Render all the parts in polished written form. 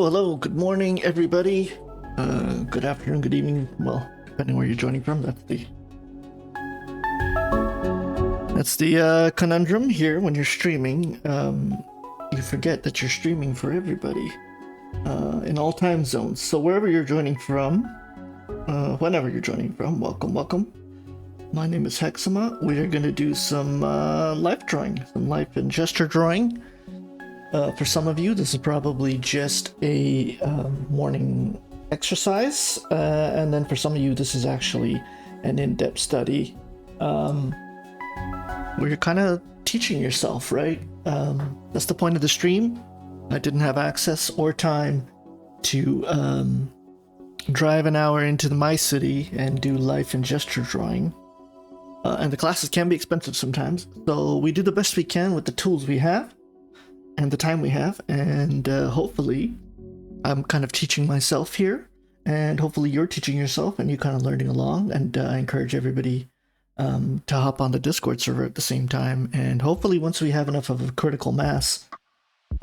Hello, good morning, everybody. Good afternoon, good evening. Well, depending where you're joining from, that's the conundrum here when you're streaming. You forget that you're streaming for everybody in all time zones. So wherever you're joining from, whenever you're joining from, welcome. My name is Hexama. We are going to do some life drawing, some life and gesture drawing. For some of you, this is probably just a morning exercise, and then for some of you, this is actually an in-depth study where you're kind of teaching yourself, right? That's the point of the stream. I didn't have access or time to drive an hour into my city and do life and gesture drawing. And the classes can be expensive sometimes, so we do the best we can with the tools we have and the time we have, and hopefully I'm kind of teaching myself here, and hopefully you're teaching yourself and you're kind of learning along, and I encourage everybody to hop on the Discord server at the same time, and hopefully once we have enough of a critical mass,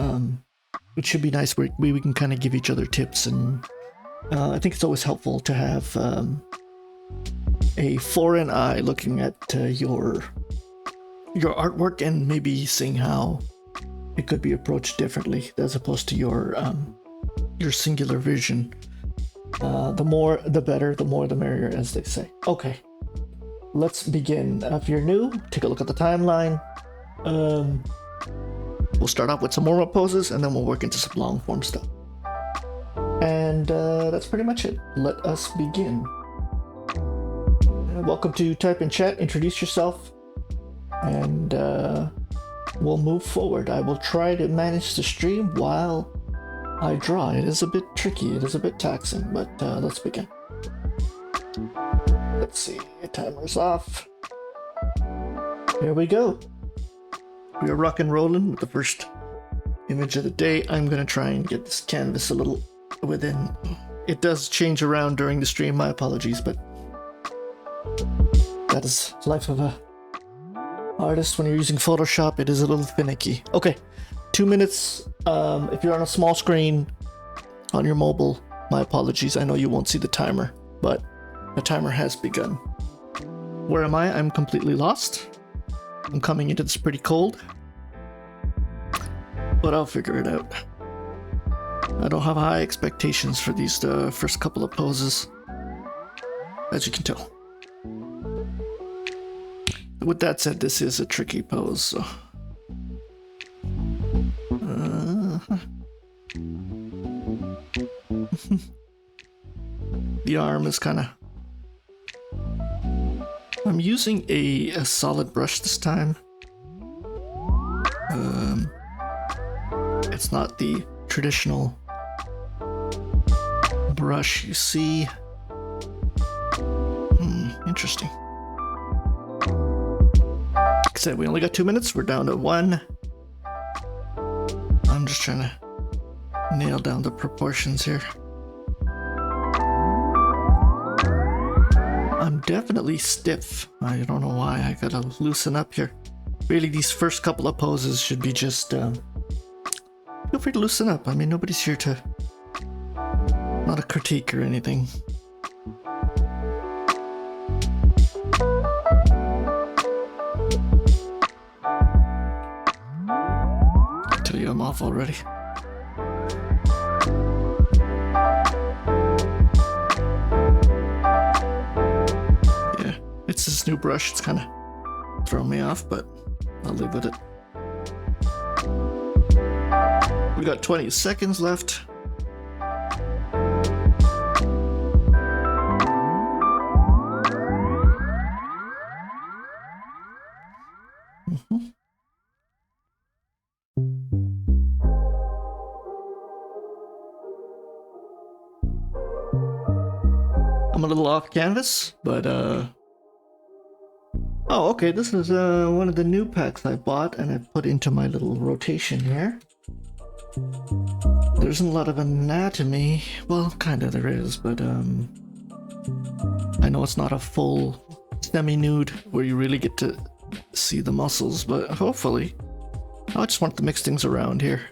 it should be nice where we can kind of give each other tips, and I think it's always helpful to have a foreign eye looking at your artwork and maybe seeing how it could be approached differently as opposed to your singular vision. The more the better, the more the merrier, as they say. Okay, let's begin. If you're new, take a look at the timeline. We'll start off with some warm-up poses and then we'll work into some long form stuff. And that's pretty much it. Let us begin. Welcome to Type in Chat, introduce yourself, and we'll move forward. I will try to manage the stream while I draw. It is a bit tricky, it is a bit taxing, but let's begin. Let's see, timer's off. Here we go. We are rock and rolling with the first image of the day. I'm gonna try and get this canvas a little within. It does change around during the stream, my apologies, but that is life of a artist. When you're using Photoshop, it is a little finicky. Okay, 2 minutes. If you're on a small screen on your mobile, my apologies. I know you won't see the timer, but the timer has begun. Where am I? I'm completely lost. I'm coming into this pretty cold, but I'll figure it out. I don't have high expectations for these first couple of poses, as you can tell. With that said, this is a tricky pose, so... The arm is kind of... I'm using a solid brush this time. It's not the traditional brush you see. Interesting. Like I said, we only got 2 minutes. We're down to 1. I'm just trying to nail down the proportions here. I'm definitely stiff. I don't know why. I gotta loosen up here. Really, these first couple of poses should be just feel free to loosen up. I mean, nobody's here to... not a critique or anything. I tell you, I'm off already. Yeah, it's this new brush. It's kind of throwing me off, but I'll live with it. We got 20 seconds left. I'm a little off canvas, but oh, okay, this is one of the new packs I bought and I put into my little rotation here. There isn't a lot of anatomy. Well, kind of there is, but I know it's not a full semi-nude where you really get to see the muscles, but hopefully. I just want to mix things around here.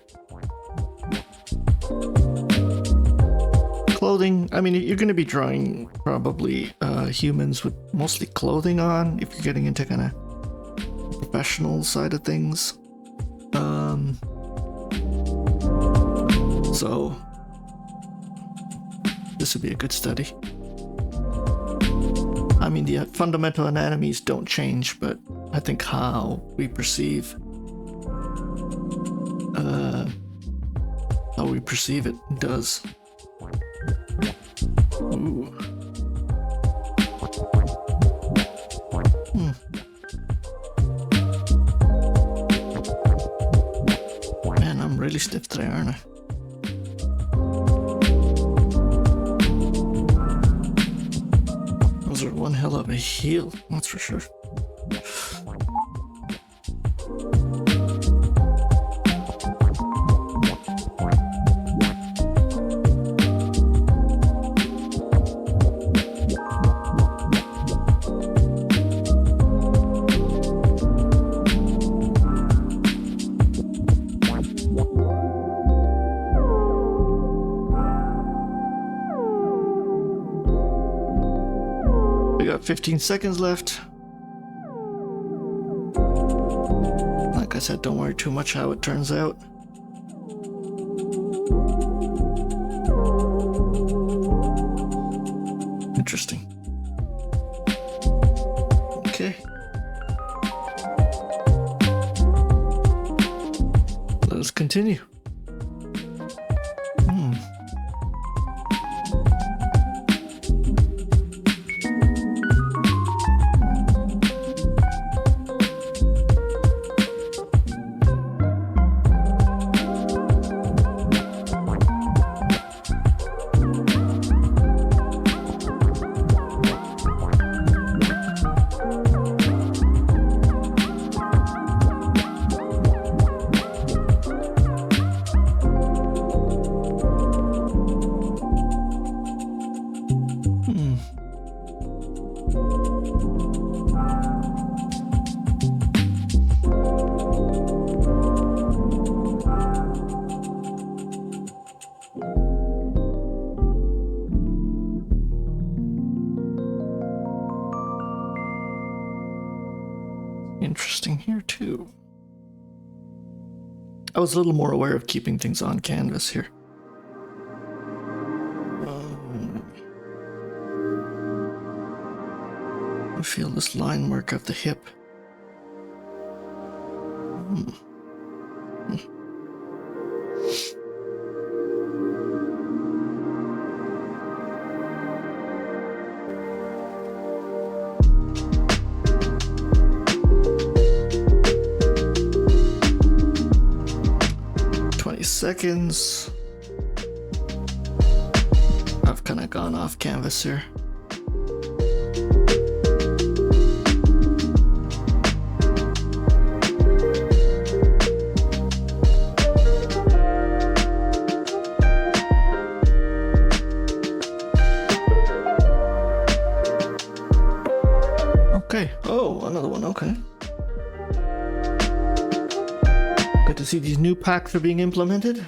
clothing, I mean, you're going to be drawing probably humans with mostly clothing on if you're getting into kind of professional side of things. So this would be a good study. I mean, the fundamental anatomies don't change, but I think how we perceive it does. Ooh. Man, I'm really stiff today, aren't I? Those are one hell of a heel, that's for sure. We got 15 seconds left. Like I said, don't worry too much how it turns out. Interesting. Okay. Let us continue. Interesting here too. I was a little more aware of keeping things on canvas here. I feel this line work of the hip. 20 seconds. I've kind of gone off canvas here. Okay. Oh, another one. Okay. Good to see these new packs are being implemented.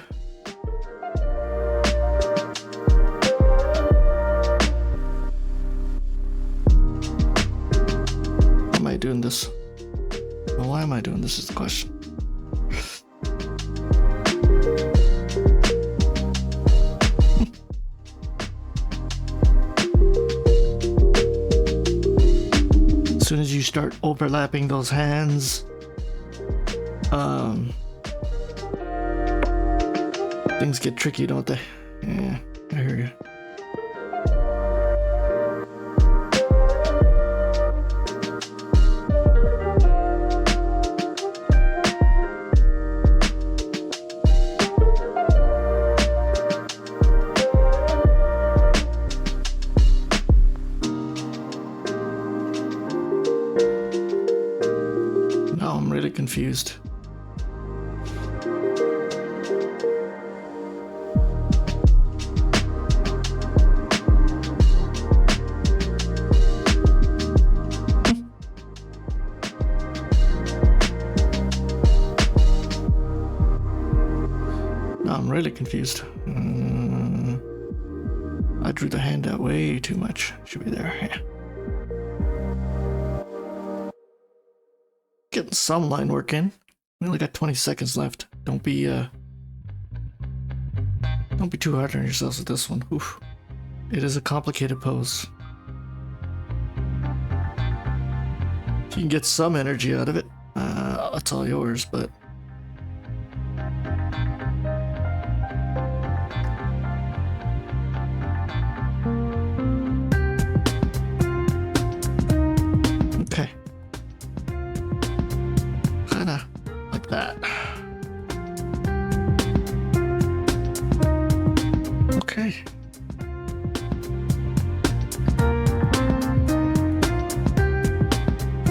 Why am I doing this? Well, why am I doing this is the question. As soon as you start overlapping those hands, things get tricky, don't they? Yeah, I hear you. Now I'm really confused. Now I'm really confused. drew the hand out way too much. Should be there. Yeah. Getting some line work in. We only got 20 seconds left. Don't be too hard on yourselves with this one. Oof. It is a complicated pose. If you can get some energy out of it, that's all yours, but okay. Kinda like that. Okay.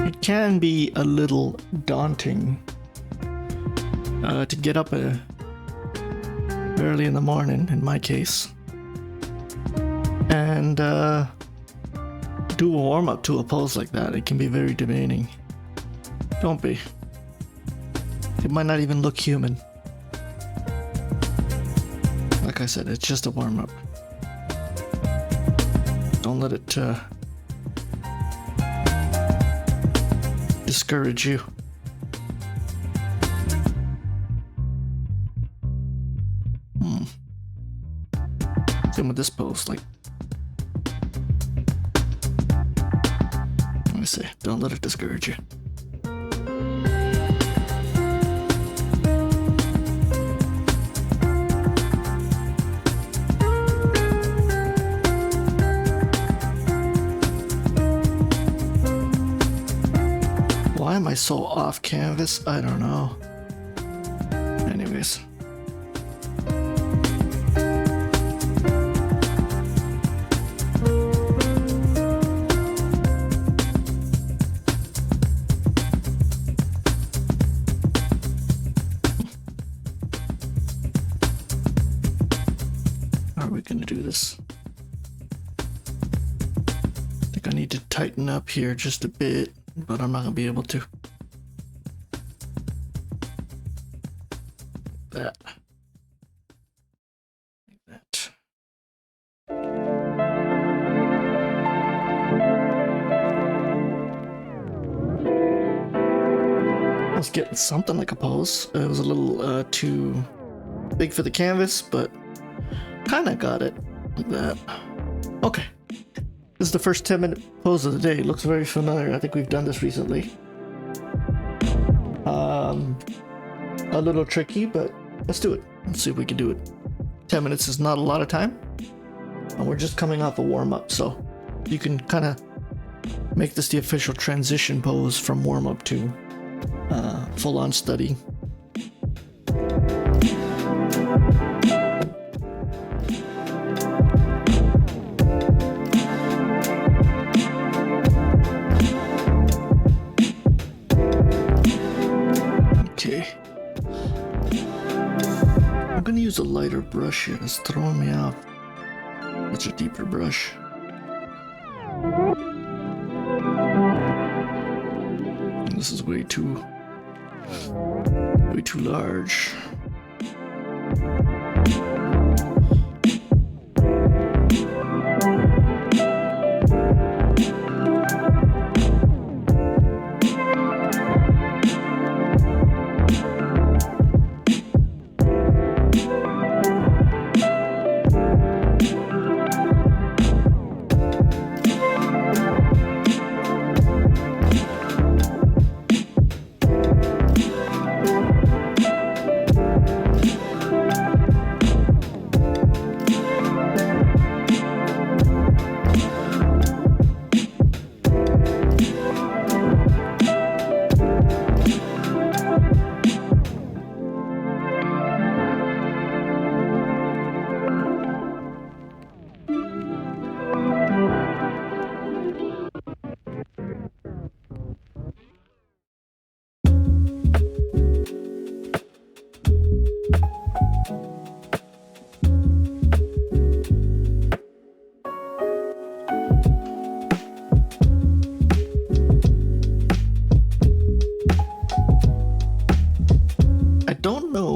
It can be a little daunting to get up early in the morning, in my case, and do a warm-up to a pose like that. It can be very demanding. Don't be. It might not even look human. Like I said, it's just a warm-up. Don't let it discourage you. Same with this pose, like let me say, don't let it discourage you. Why am I so off canvas? I don't know. Anyways. How are we gonna do this? I think I need to tighten up here just a bit, but I'm not gonna be able to. That. Like that. I was getting something like a pose. It was a little too big for the canvas, but kinda got it like that. Okay. This is the first 10-minute pose of the day. It looks very familiar. I think we've done this recently. A little tricky, but let's do it. Let's see if we can do it. 10 minutes is not a lot of time. And we're just coming off a warm-up, so you can kind of make this the official transition pose from warm-up to full-on study. Okay. I'm gonna use a lighter brush here. It's throwing me off. It's a deeper brush. And this is way too large.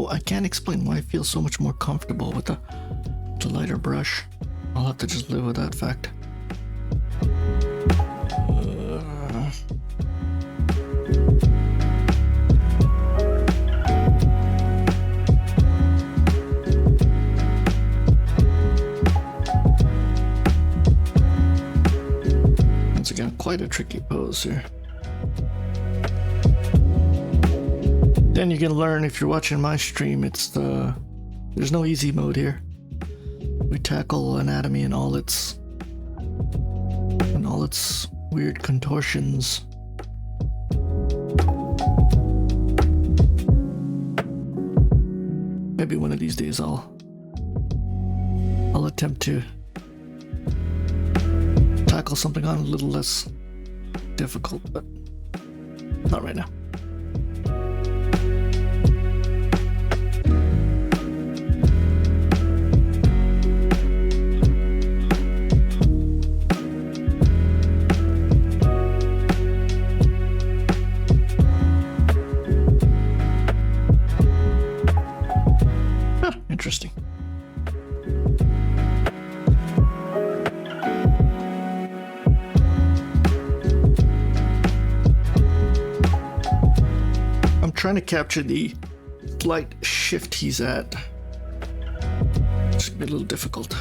I can't explain why I feel so much more comfortable with the lighter brush. I'll have to just live with that fact. Once again, quite a tricky pose here. Then you can learn if you're watching my stream, there's no easy mode here. We tackle anatomy and all its weird contortions. Maybe one of these days I'll attempt to tackle something on a little less difficult, but not right now. Interesting. I'm trying to capture the slight shift he's at. It's gonna be a little difficult.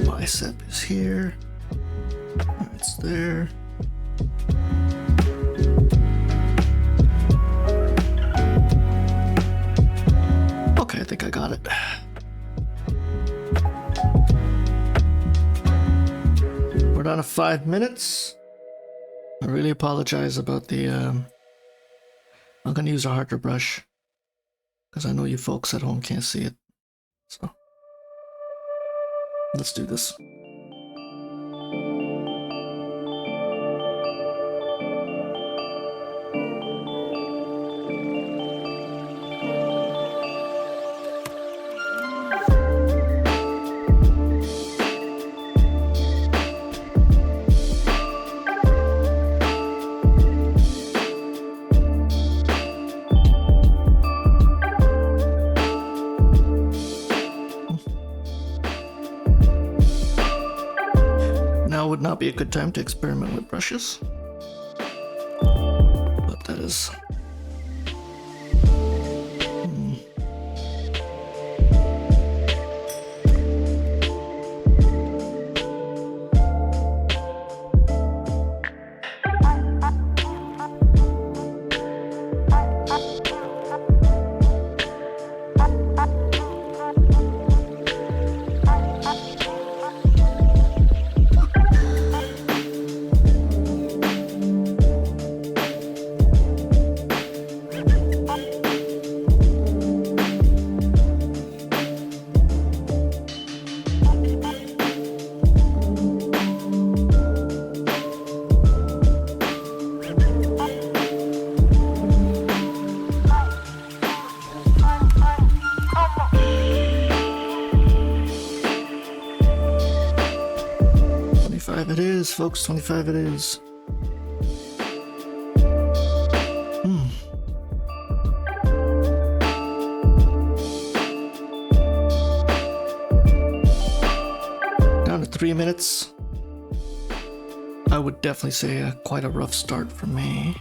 Bicep is here. It's there. Okay, I think I got it. We're down to 5 minutes. I really apologize about the I'm gonna use a harder brush because I know you folks at home can't see it. So let's do this. Now would not be a good time to experiment with brushes, but that is it is, folks. 25 it is. Down to 3 minutes. I would definitely say quite a rough start for me.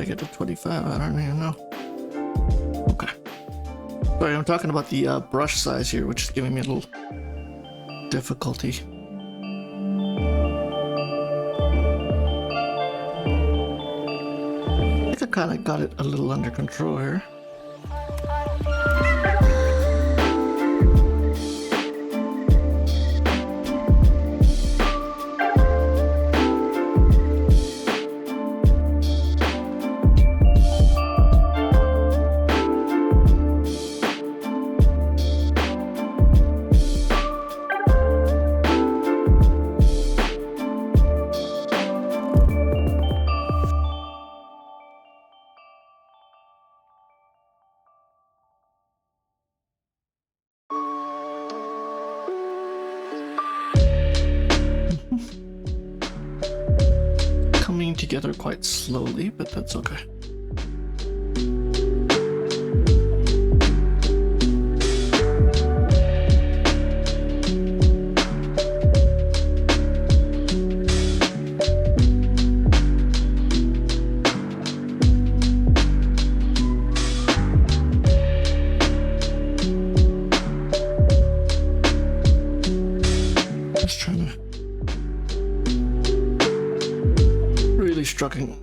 Get to 25, I don't even know. Okay. Sorry, I'm talking about the brush size here, which is giving me a little difficulty. I think I kind of got it a little under control here. coming together quite slowly, but that's okay.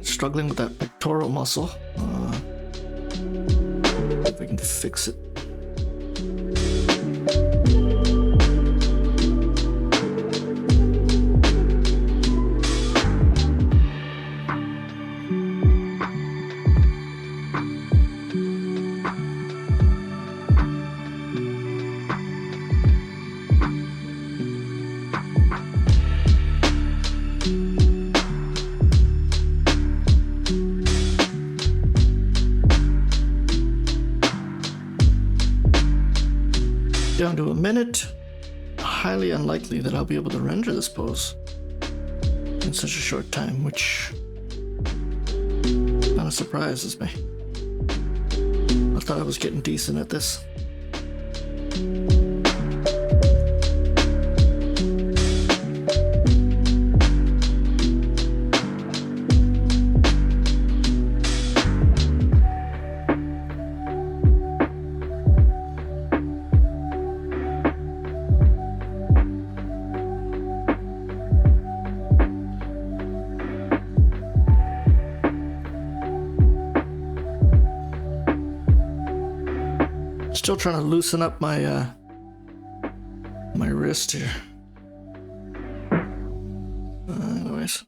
Struggling with that pectoral muscle. If we can fix it. Down to a minute. Highly unlikely that I'll be able to render this pose in such a short time, which kind of surprises me. I thought I was getting decent at this. Still trying to loosen up my my wrist here. Anyways,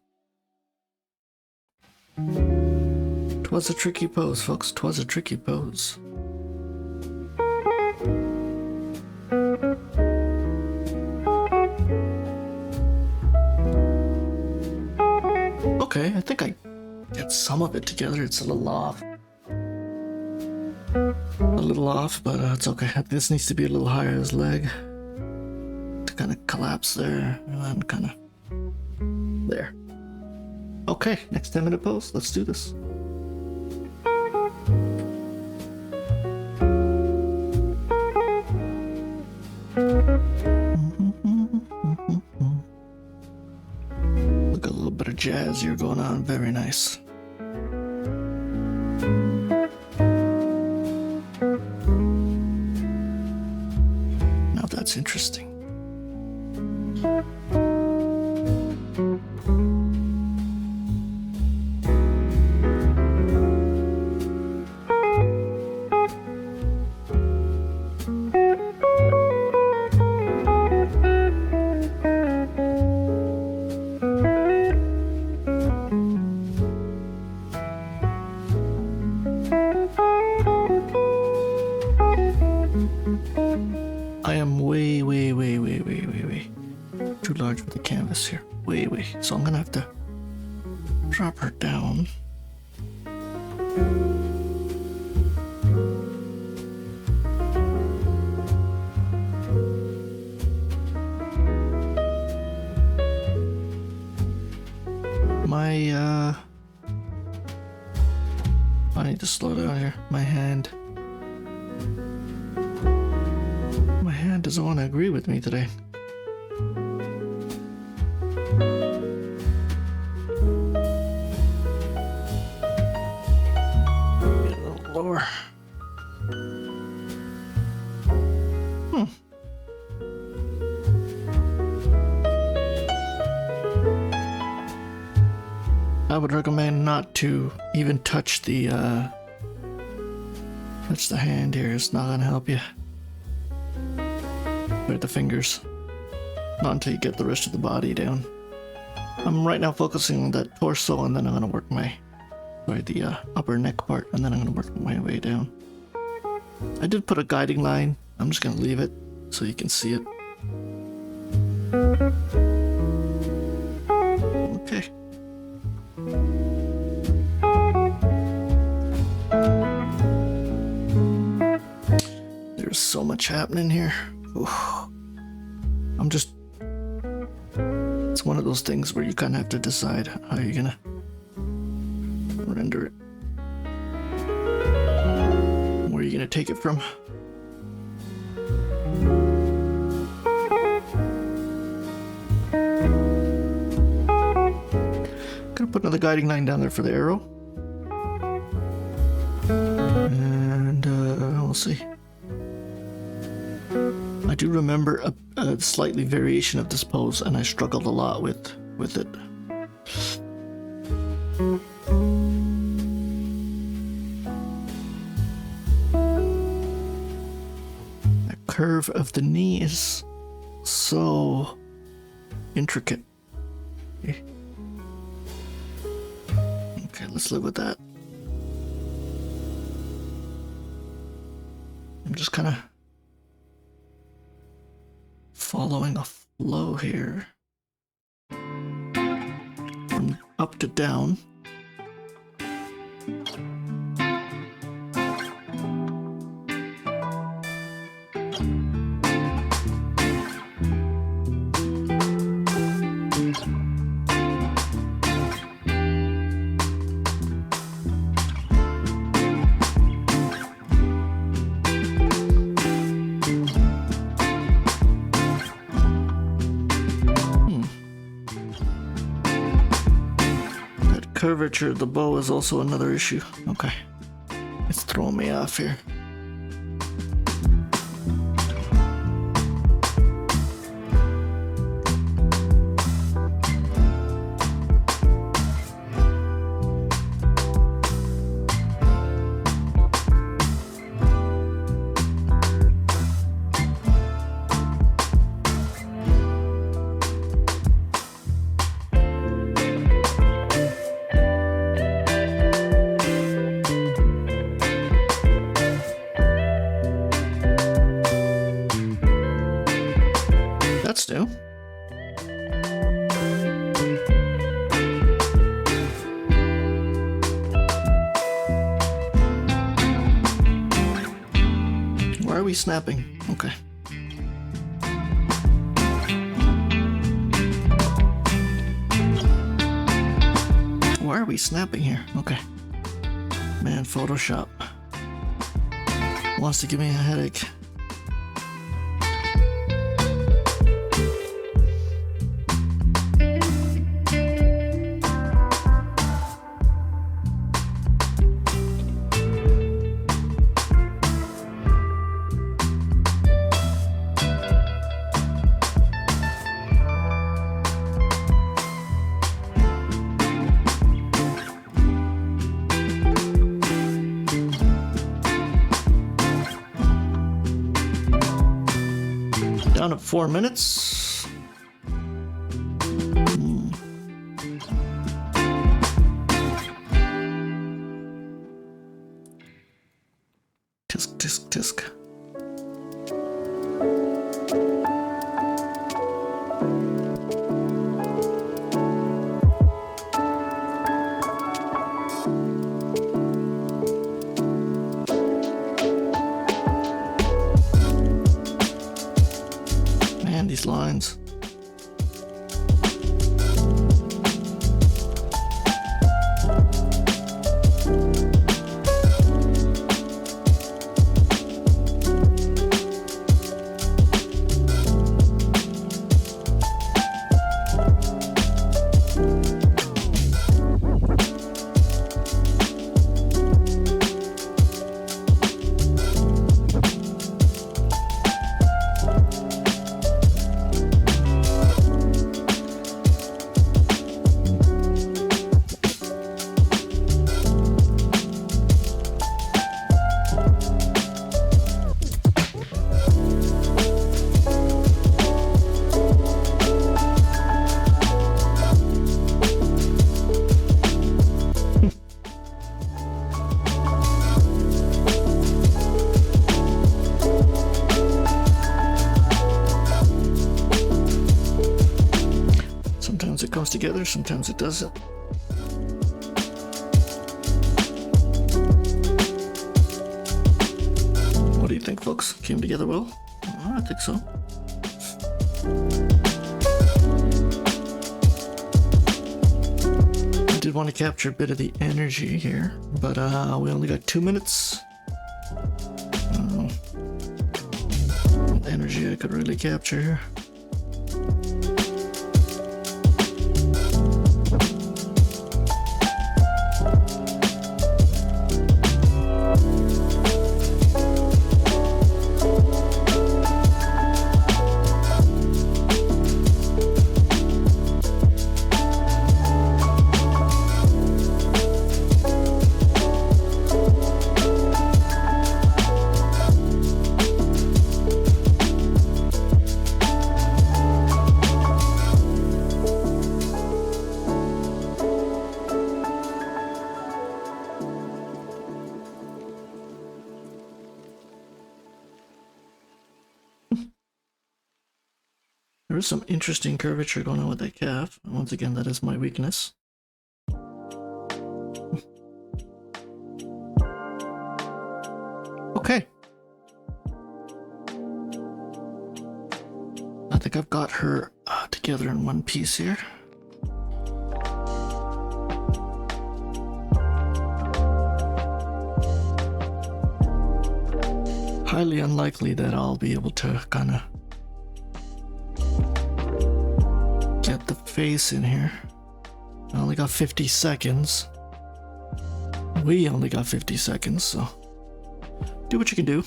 'twas a tricky pose, folks. 'Twas a tricky pose. Okay, I think I get some of it together. It's a little off. But it's okay. This needs to be a little higher, his leg. To kind of collapse there, and then kind of there. Okay, next 10-minute pose. Let's do this. Look, a little bit of jazz here going on. Very nice. That's interesting. I am way too large for the canvas here. Way. So I'm gonna have to drop her down. I need to slow down here. My hand doesn't want to agree with me today. Get a little lower. I would recommend not to even touch the hand here. It's not gonna help you. The fingers, not until you get the rest of the body down. I'm right now focusing on that torso, and then I'm gonna work the upper neck part, and then I'm gonna work my way down. I did put a guiding line. I'm just gonna leave it so you can see it. Okay. There's so much happening here. Oof. It's one of those things where you kind of have to decide how you're gonna Render it. Where are you gonna take it from? Gonna put another guiding line down there for the arrow. And we'll see. I do remember a slightly variation of this pose, and I struggled a lot with it. The curve of the knee is so intricate. Okay, let's live with that. I'm just kind of following a flow here from up to down. Curvature of the bow is also another issue. Okay. It's throwing me off here. That's new. Why are we snapping? Okay. Why are we snapping here? Okay. Man, Photoshop wants to give me a headache. Down at 4 minutes. Tisk, tisk, tisk. These lines. Sometimes it comes together, sometimes it doesn't. What do you think, folks? Came together well? Oh, I think so. I did want to capture a bit of the energy here, but we only got 2 minutes. Energy I could really capture here. There is some interesting curvature going on with that calf. Once again, that is my weakness. Okay. I think I've got her together in one piece here. Highly unlikely that I'll be able to kind of get the face in here. I only got 50 seconds. We only got 50 seconds, so do what you can do.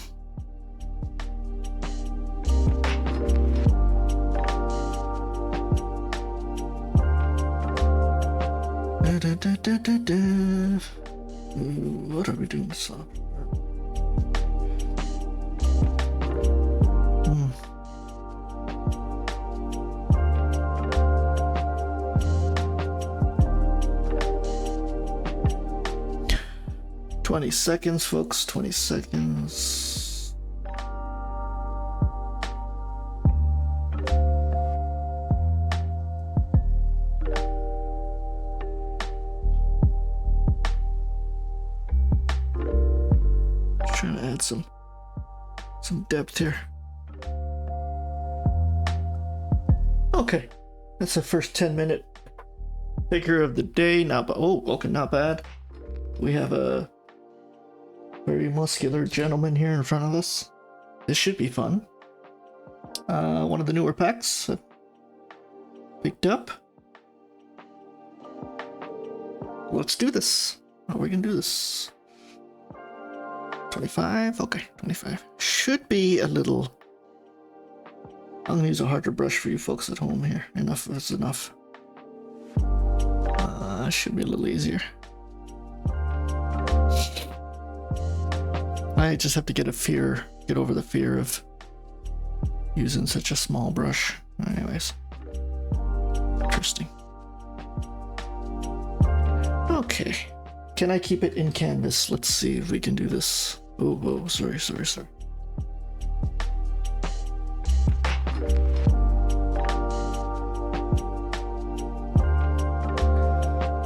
What are we doing this on? 20 seconds, folks. 20 seconds. Just trying to add some depth here. Okay, that's the first 10-minute figure of the day. Not bad. Oh, okay, not bad. We have a very muscular gentleman here in front of us. This should be fun. One of the newer packs picked up. Let's do this. How are we gonna do this? 25? Okay, 25. Should be a little... I'm gonna use a harder brush for you folks at home here. Enough is enough. Should be a little easier. I just have to get over the fear of using such a small brush. Anyways. Interesting. Okay. Can I keep it in canvas? Let's see if we can do this. Oh, whoa, sorry.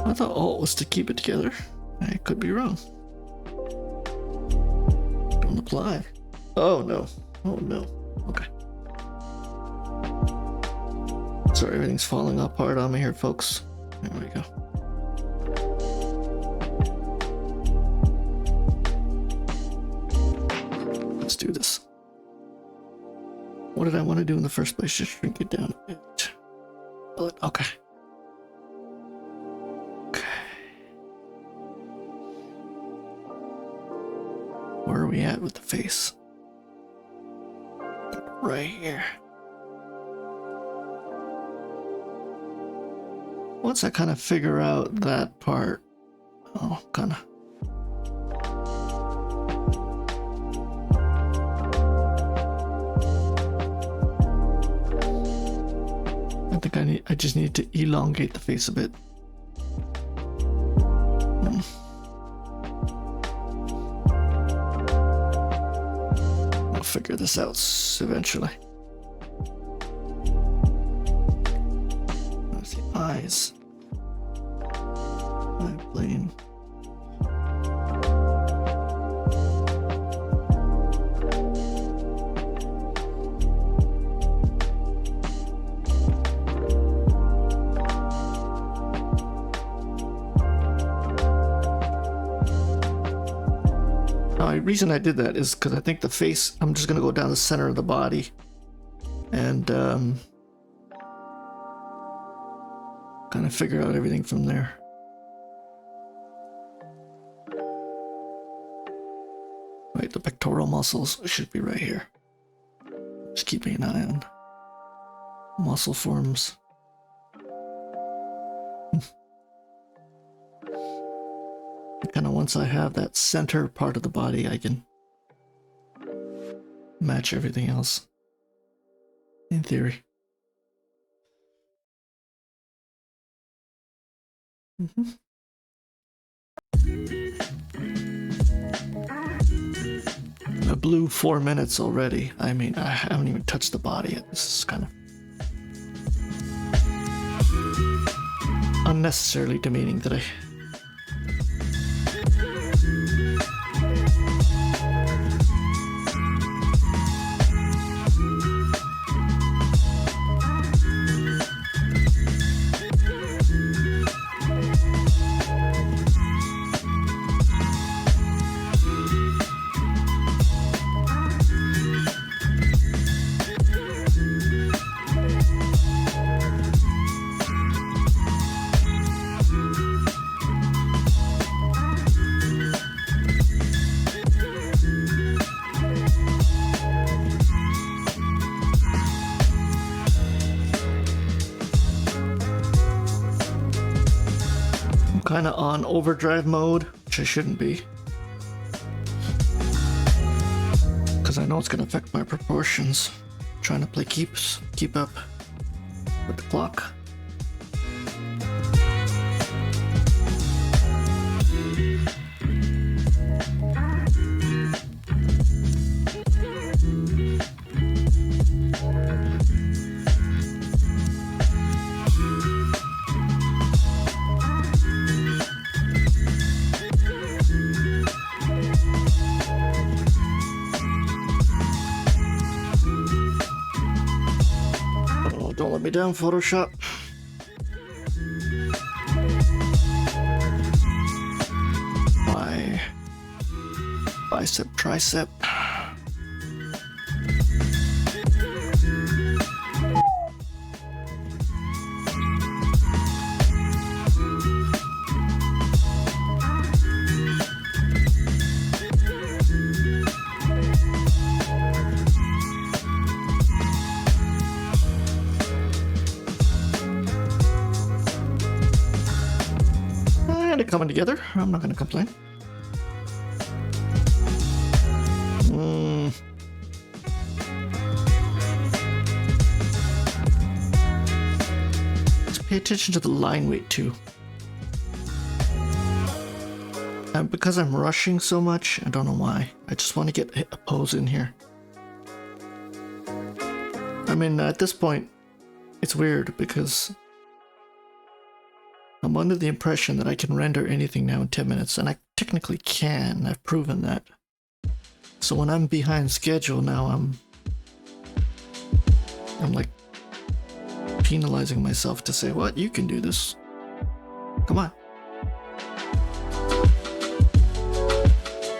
I thought Alt was to keep it together. I could be wrong. Don't apply. Oh no. Okay. Sorry, everything's falling apart on me here, folks. There we go. Let's do this. What did I want to do in the first place? Just shrink it down a bit. Okay. Where are we at with the face? Right here. Once I kind of figure out that part, I'll kind of... I think I just need to elongate the face a bit. I'll figure this out eventually. There's the eyes. Eye plane. The reason I did that is because I think the face, I'm just going to go down the center of the body and kind of figure out everything from there. Right, the pectoral muscles should be right here. Just keeping an eye on muscle forms. Kind of once I have that center part of the body, I can match everything else, in theory. I blew 4 minutes already. I mean, I haven't even touched the body yet. This is kind of unnecessarily demeaning today. Kind of on overdrive mode, which I shouldn't be, because I know it's going to affect my proportions. Trying to play keep up with the clock. Don't let me down, Photoshop. My bicep, tricep. Coming together. I'm not going to complain. Let's pay attention to the line weight too. And because I'm rushing so much, I don't know why. I just want to get a pose in here. I mean, at this point, it's weird because I'm under the impression that I can render anything now in 10 minutes, and I technically can. I've proven that. So when I'm behind schedule now, I'm like penalizing myself to say, what? You can do this. Come on.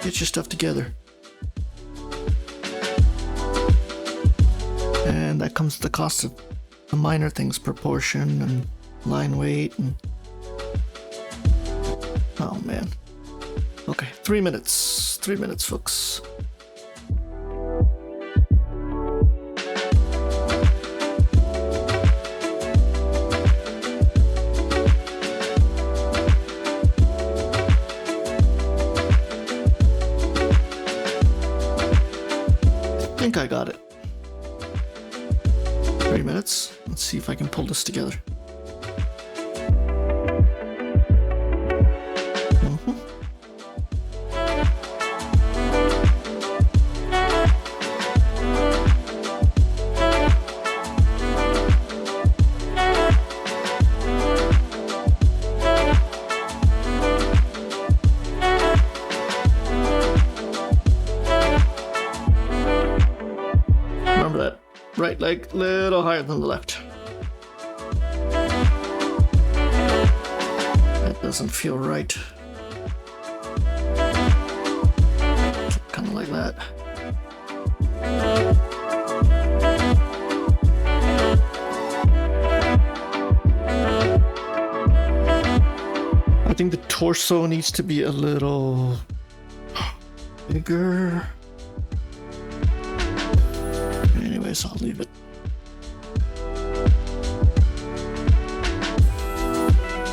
Get your stuff together. And that comes at the cost of the minor things, proportion and line weight and... Oh man. Okay, 3 minutes. 3 minutes, folks. I think I got it. 3 minutes. Let's see if I can pull this together. Right leg a little higher than the left. That doesn't feel right. kind of like that. I think the torso needs to be a little bigger. Anyways, I'll leave it.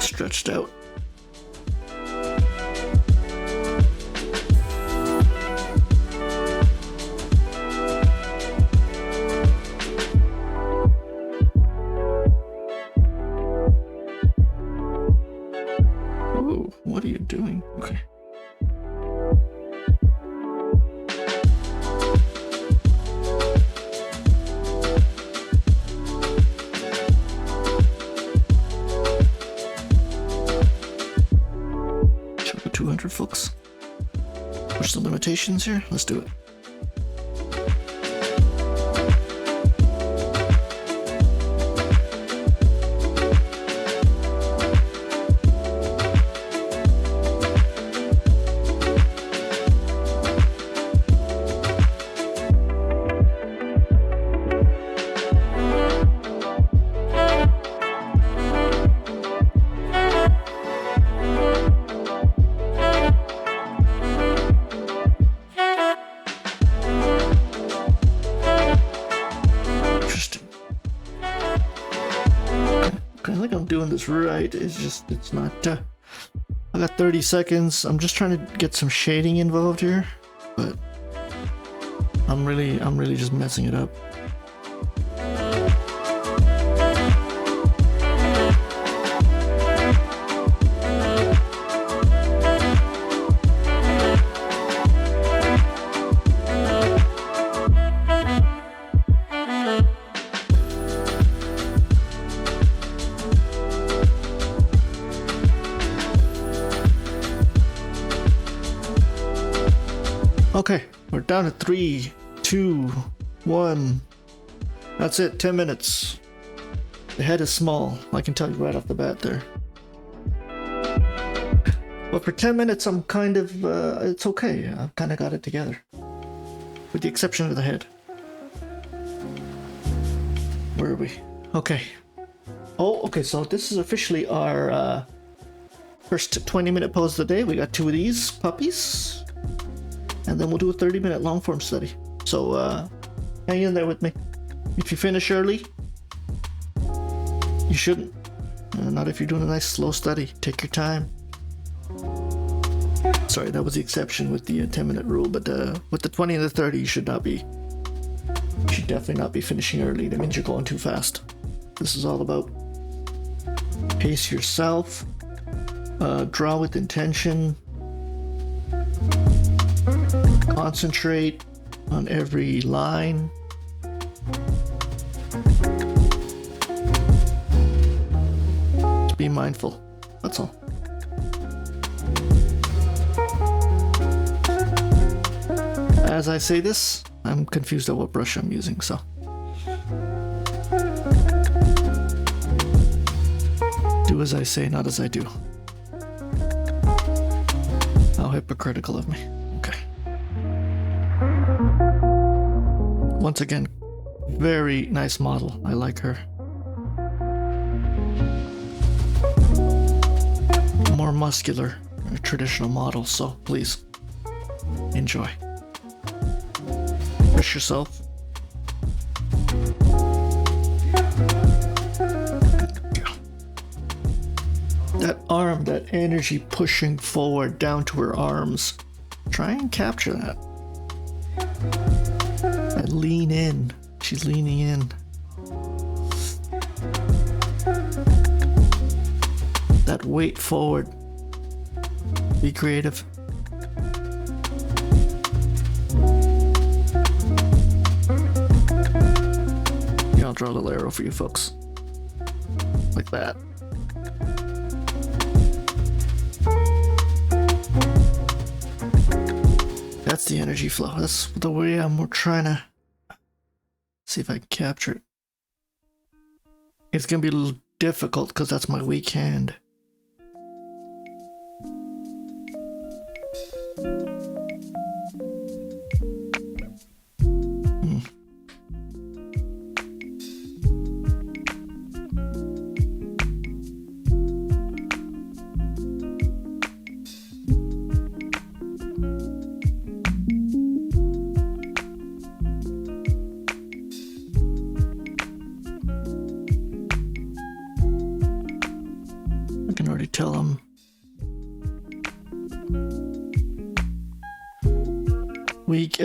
Stretched out. Whoa, what are you doing? Okay. Folks, push the limitations here. Let's do it. Doing this right. It's just, it's not I got 30 seconds. I'm just trying to get some shading involved here, but I'm really just messing it up. Okay, we're down to 3, 2, 1. That's it, 10 minutes. The head is small, I can tell you right off the bat there. But for 10 minutes, I'm kind of, it's okay. I've kind of got it together. With the exception of the head. Where are we? Okay. Oh, okay, so this is officially our first 20-minute pose of the day. We got 2 of these puppies. And then we'll do a 30-minute long form study. So hang in there with me. If you finish early, you shouldn't. Not if you're doing a nice slow study. Take your time. Sorry, that was the exception with the 10-minute rule, but with the 20 and the 30, you should definitely not be finishing early. That means you're going too fast. This is all about pace yourself, draw with intention, concentrate on every line. Just be mindful. That's all. As I say this, I'm confused at what brush I'm using, so. Do as I say, not as I do. How hypocritical of me. Okay. Once again, very nice model. I like her. More muscular, a traditional model, so please enjoy. Push yourself. That arm, that energy pushing forward down to her arms. Try and capture that. And lean in. She's leaning in. That weight forward. Be creative. Yeah, I'll draw a little arrow for you folks. Like that. That's the energy flow. That's the way I'm trying to see if I can capture it. It's gonna be a little difficult because that's my weak hand.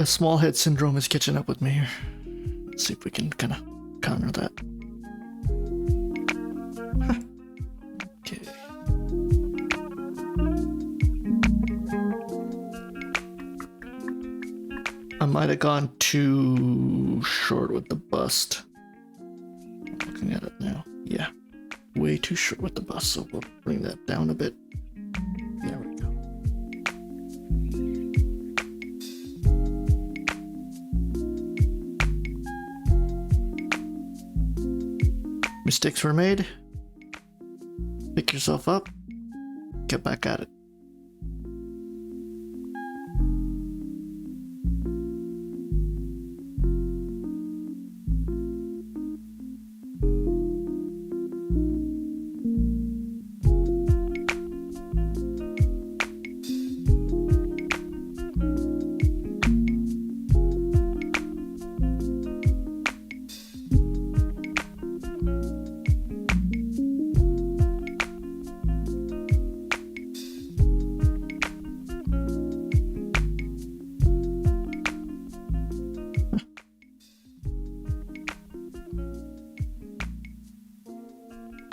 Small head syndrome is catching up with me here. Let's see if we can kind of counter that. Okay. I might have gone too short with the bust. Looking at it now. Yeah. Way too short with the bust, so we'll bring that down a bit. There we go. Mistakes were made. Pick yourself up. Get back at it.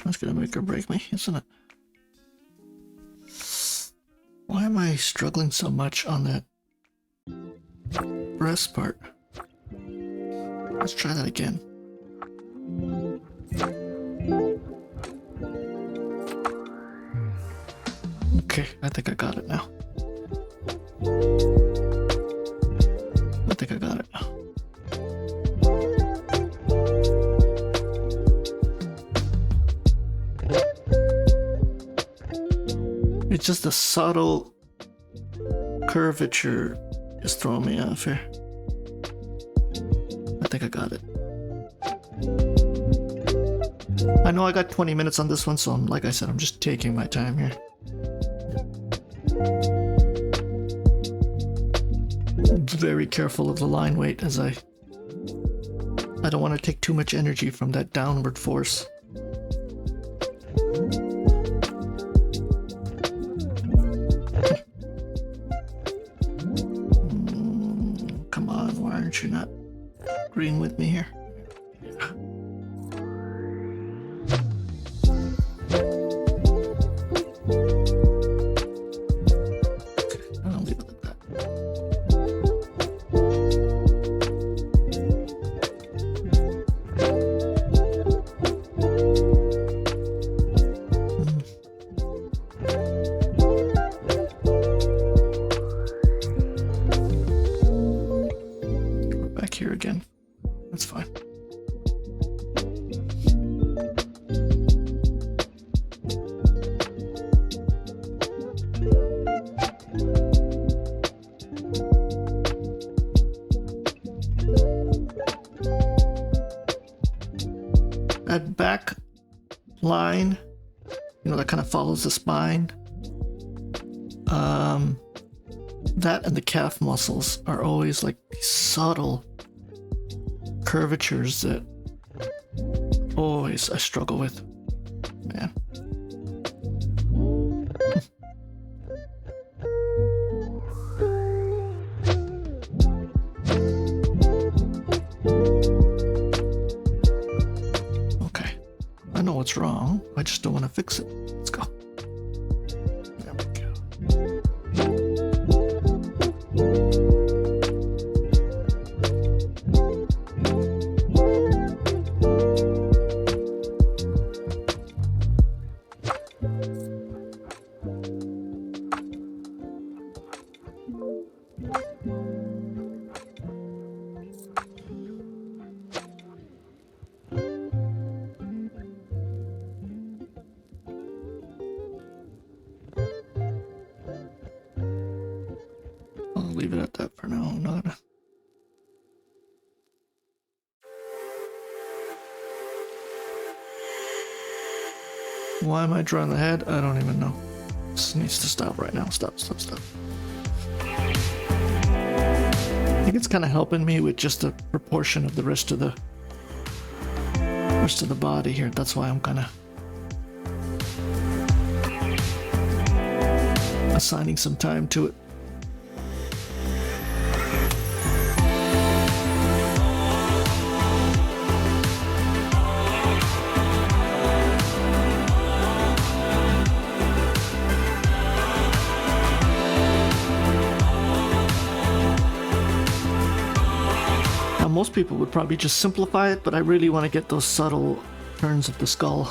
That's gonna make or break me, isn't it? Why am I struggling so much on that breast part? Let's try that again. Okay, I think I got it now. I think I got it now. It's just a subtle curvature is throwing me off here. I think I got it. I know I got 20 minutes on this one, so like I said, I'm just taking my time here. Very careful of the line weight as I don't want to take too much energy from that downward force. Come on, why aren't you not agreeing with me here? I'll leave it at that. We're back here again. That's fine. That back line, you know, that kind of follows the spine. That and the calf muscles are always like these subtle curvatures that always I struggle with. Man. Okay. I know what's wrong. I just don't want to fix it. Let's go. There we go. I'll leave it at that for now. I'm not gonna... Why am I drawing the head? I don't even know. This needs to stop right now. Stop. I think it's kind of helping me with just the proportion of the rest of the body here. That's why I'm kind of... assigning some time to it. Most people would probably just simplify it, but I really want to get those subtle turns of the skull.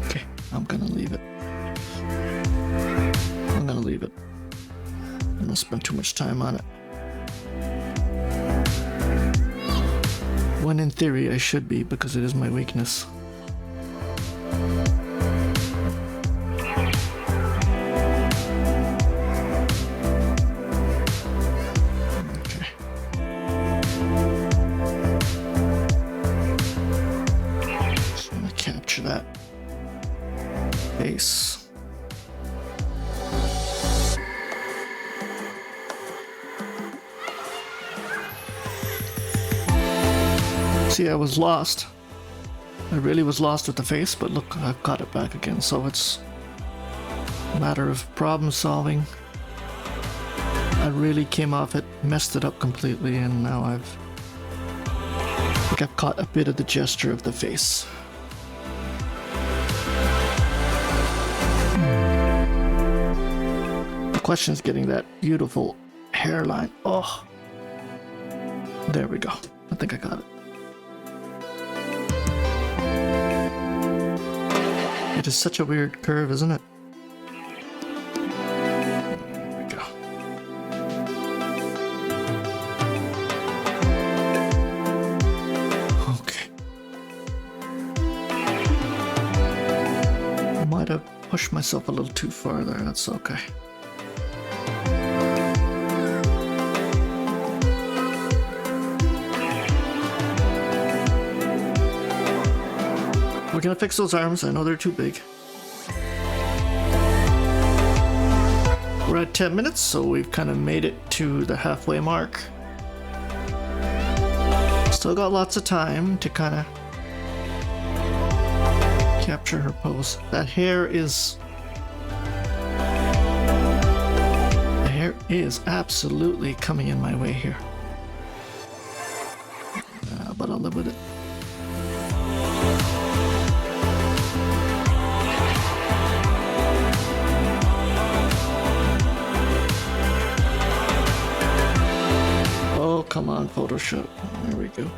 Okay, I'm gonna leave it. I'm gonna leave it. I'm gonna spend too much time on it. When in theory I should be, because it is my weakness. That face. See, I was lost. I really was lost with the face, but look, I've got it back again, so it's a matter of problem solving. I really came off it, messed it up completely, and now I think I've caught a bit of the gesture of the face. Question is getting that beautiful hairline. Oh, there we go. I think I got it. It is such a weird curve, isn't it? There we go. Okay. I might have pushed myself a little too far there. That's okay. We're gonna fix those arms. I know they're too big. We're at 10 minutes, so we've kind of made it to the halfway mark. Still got lots of time to kind of capture her pose. That hair is... The hair is absolutely coming in my way here. But I'll live with it. Come on, Photoshop. There we go.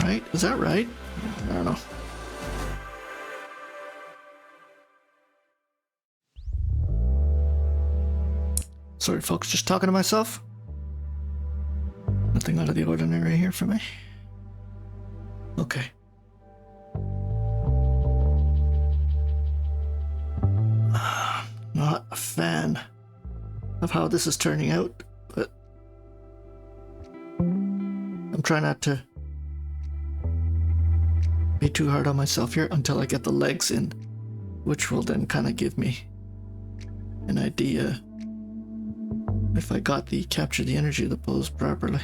Right? Is that right? I don't know. Sorry, folks, just talking to myself. Nothing out of the ordinary here for me. Okay. Not a fan of how this is turning out, but I'm trying not to be too hard on myself here until I get the legs in, which will then kind of give me an idea if I got the capture the energy of the pose properly.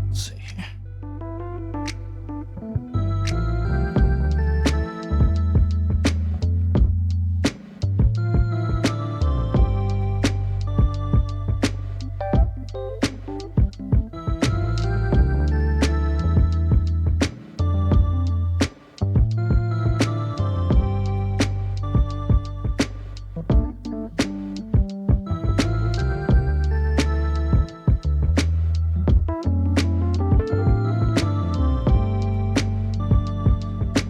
Let's see here.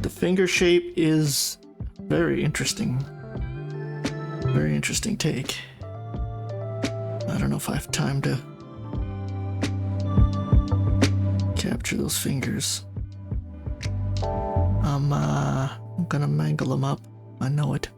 Finger shape is very interesting. Very interesting take. I don't know if I have time to capture those fingers. I'm gonna mangle them up. I know it.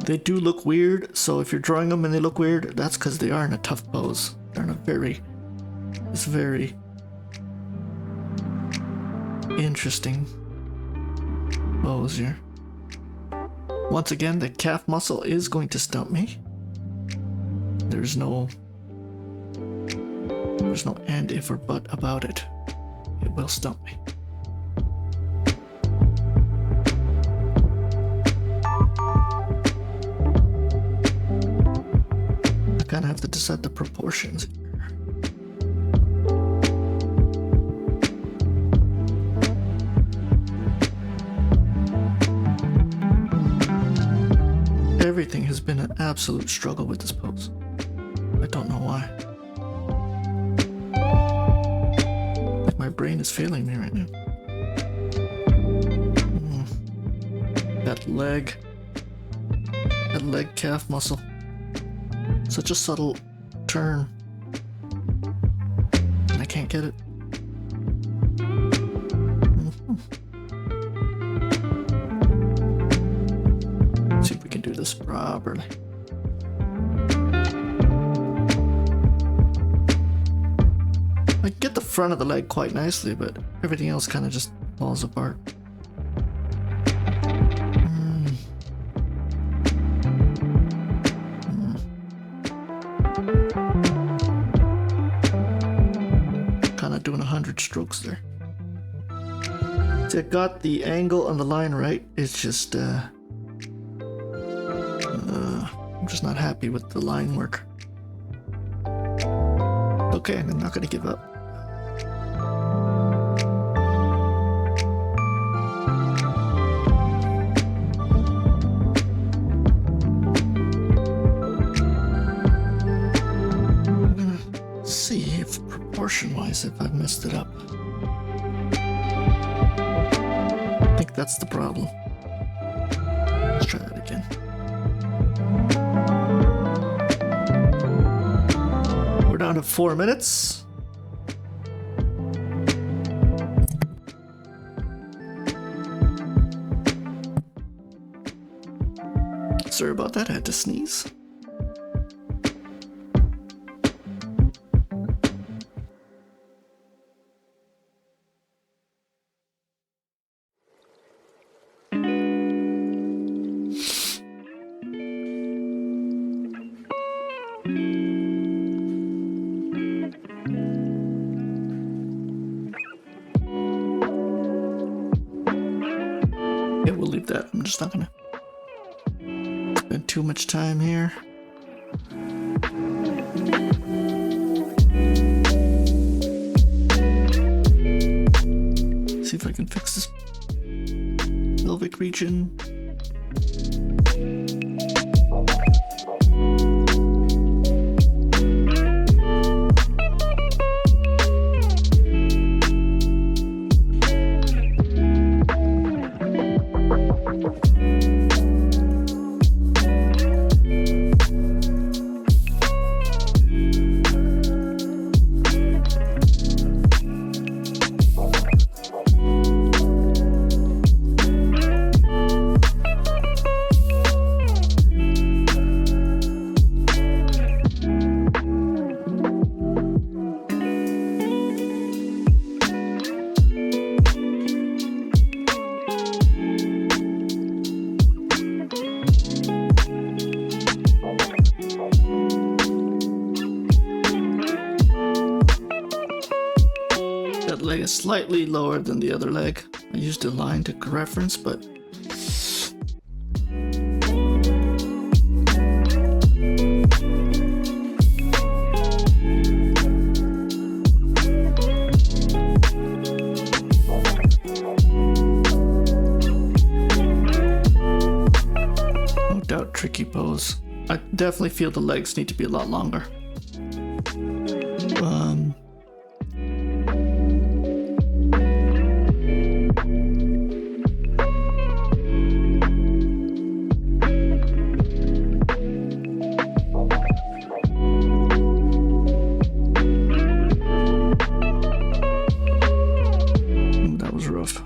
They do look weird, so if you're drawing them and they look weird, that's because they are in a tough pose. They're in a very interesting pose here. Once again, the calf muscle is going to stump me. There's no and, if, or but about it. It will stump me. I kind of have to decide the proportions here. Everything has been an absolute struggle with this pose. I don't know why. Like my brain is failing me right now. That leg calf muscle. Such a subtle turn. And I can't get it. See if we can do this properly. I get the front of the leg quite nicely, but everything else kind of just falls apart. Kind of doing 100 strokes there. See, I got the angle on the line right. It's just I'm just not happy with the line work. Okay, I'm not gonna give up. I'm gonna see if proportion-wise if I've messed it up. I think that's the problem. Let's try that again. We're down to 4 minutes. Sorry about that, I had to sneeze. Yeah, we'll leave that. I'm just not gonna spend too much time here. See if I can fix this pelvic region. That leg is slightly lower than the other leg. I used a line to reference, but no doubt tricky pose. I definitely feel the legs need to be a lot longer. rough.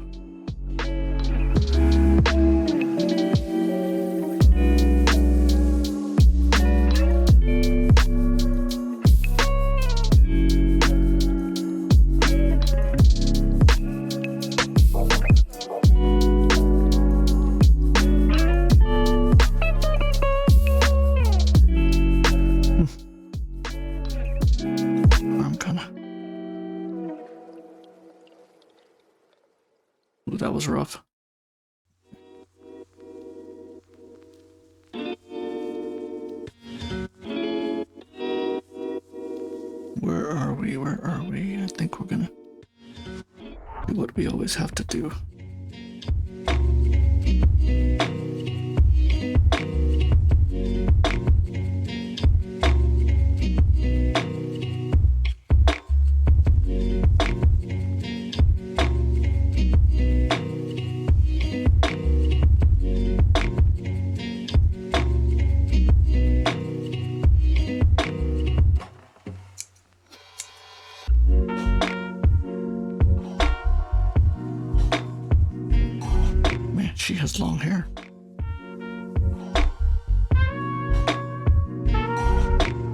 That was rough. Where are we? Where are we? I think we're gonna do what we always have to do. She has long hair.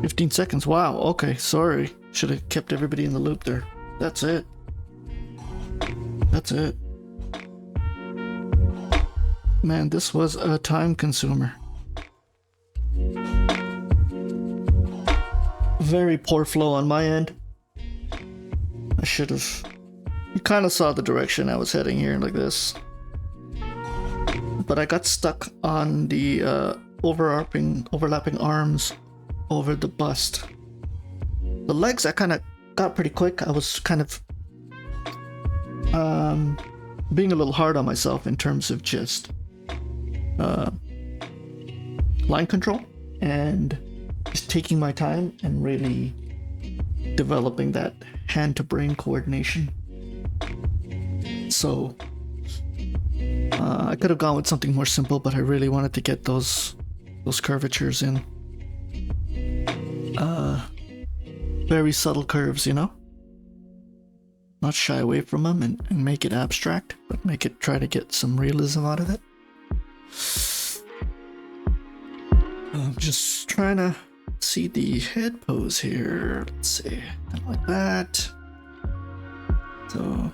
$15. Wow, okay, sorry. Should have kept everybody in the loop there. That's it. That's it. Man, this was a time consumer. Very poor flow on my end. I should have... You kind of saw the direction I was heading here, like this. But I got stuck on the overlapping arms over the bust. The legs I kind of got pretty quick. I was kind of being a little hard on myself in terms of just line control and just taking my time and really developing that hand to brain coordination. So I could have gone with something more simple, but I really wanted to get those curvatures in. Very subtle curves, you know? Not shy away from them and make it abstract, but try to get some realism out of it. I'm just trying to see the head pose here. Let's see, kind of like that. So...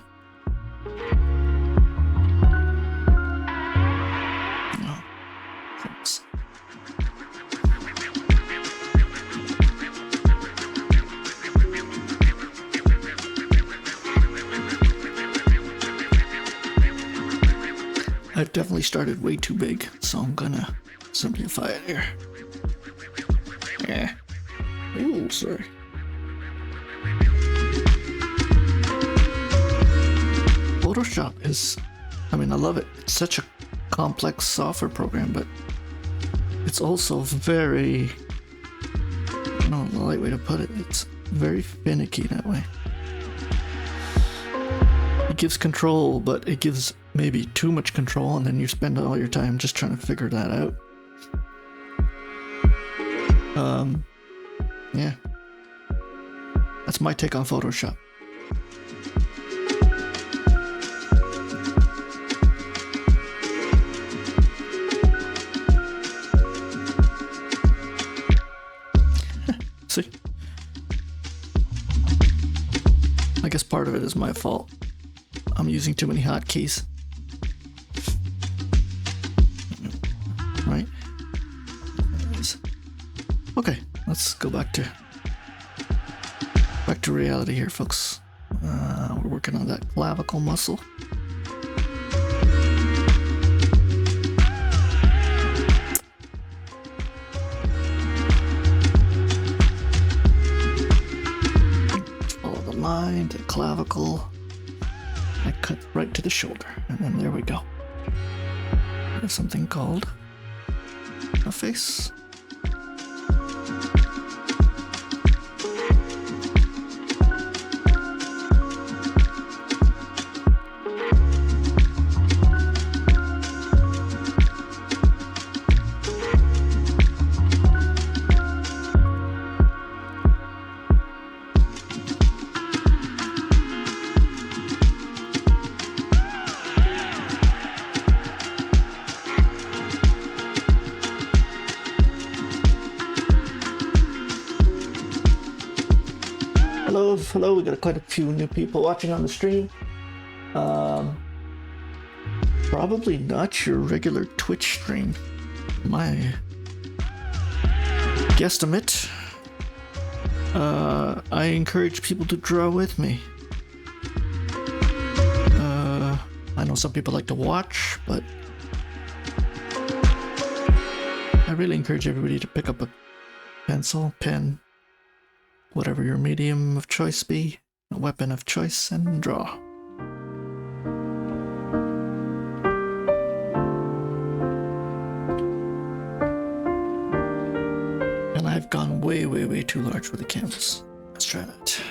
I've definitely started way too big, so I'm gonna simplify it here. Yeah. Ooh, sorry. Photoshop is, I mean, I love it. It's such a complex software program, but it's also very, I don't know the right way to put it. It's very finicky that way. It gives control, but it gives maybe too much control, and then you spend all your time just trying to figure that out. Yeah. That's my take on Photoshop. See? I guess part of it is my fault. I'm using too many hotkeys. Right? Okay, let's go back to reality here, folks. We're working on that clavicle muscle. Follow the line, the clavicle. I cut right to the shoulder, and then there we go. There's something called a face. Hello, we got quite a few new people watching on the stream. Probably not your regular Twitch stream. My guesstimate. I encourage people to draw with me. I know some people like to watch, but I really encourage everybody to pick up a pencil, pen, whatever your medium of choice be, a weapon of choice, and draw. And I've gone way, way, way too large for the canvas. Let's try that.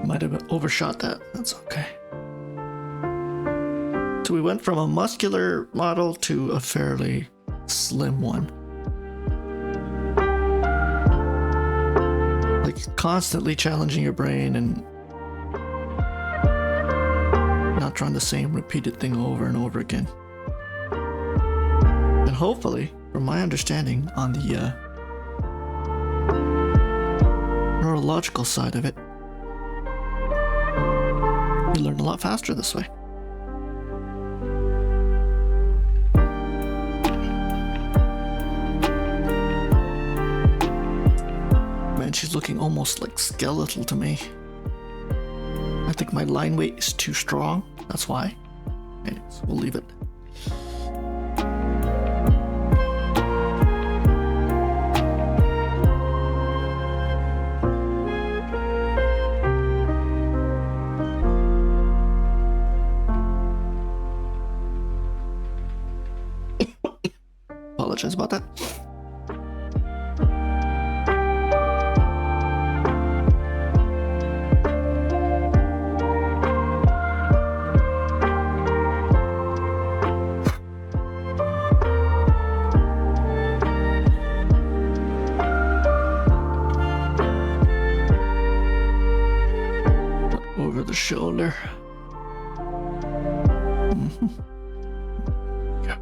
Might have overshot that. That's okay. So we went from a muscular model to a fairly slim one. Like constantly challenging your brain and not trying the same repeated thing over and over again. And hopefully, from my understanding on the neurological side of it, you learn a lot faster this way. Man, she's looking almost like skeletal to me. I think my line weight is too strong. That's why. Anyways, we'll leave it. Apologize about that. Over the shoulder. Yeah.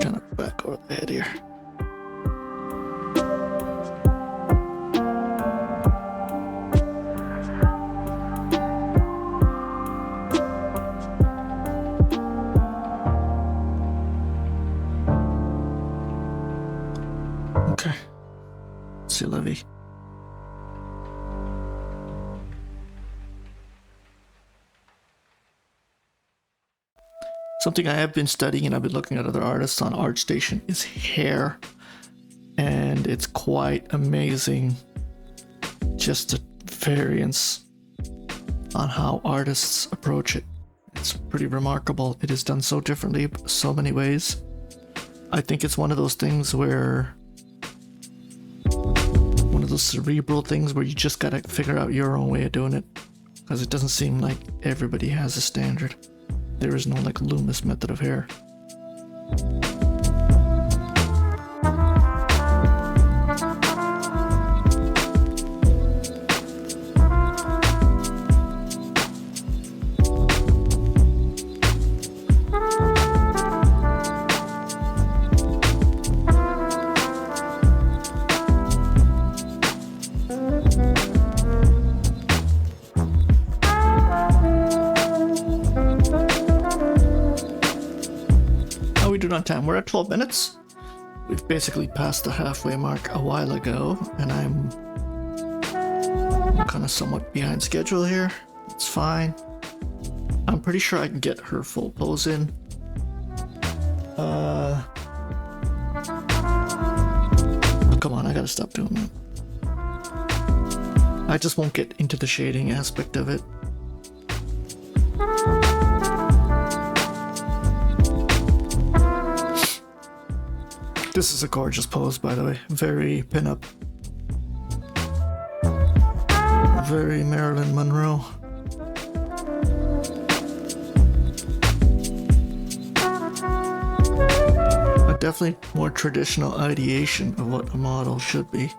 Kind of back over the head here. Okay. C'est la vie. Something I have been studying and I've been looking at other artists on ArtStation is hair. And it's quite amazing just the variance on how artists approach it. It's pretty remarkable. It is done so differently, so many ways. I think it's one of those things where those cerebral things where you just gotta figure out your own way of doing it, because it doesn't seem like everybody has a standard. There is no like Loomis method of hair. On time. We're at 12 minutes. We've basically passed the halfway mark a while ago, and I'm kind of somewhat behind schedule here. It's fine. I'm pretty sure I can get her full pose in. Oh, come on, I gotta stop doing that. I just won't get into the shading aspect of it. This is a gorgeous pose, by the way. Very pin-up. Very Marilyn Monroe. definitely more traditional ideation of what a model should be.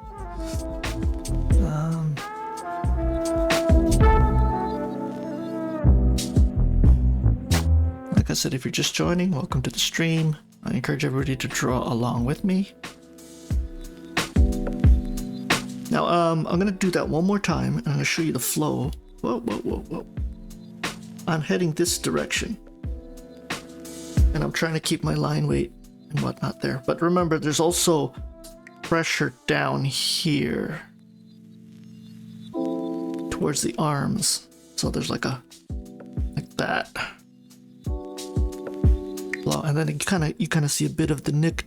Like I said, if you're just joining, welcome to the stream. I encourage everybody to draw along with me. Now, I'm gonna do that one more time, and I'm gonna show you the flow. Whoa, whoa, whoa, whoa. I'm heading this direction, and I'm trying to keep my line weight and whatnot there. But remember, there's also pressure down here towards the arms. So there's like that. And then you kind of see a bit of the neck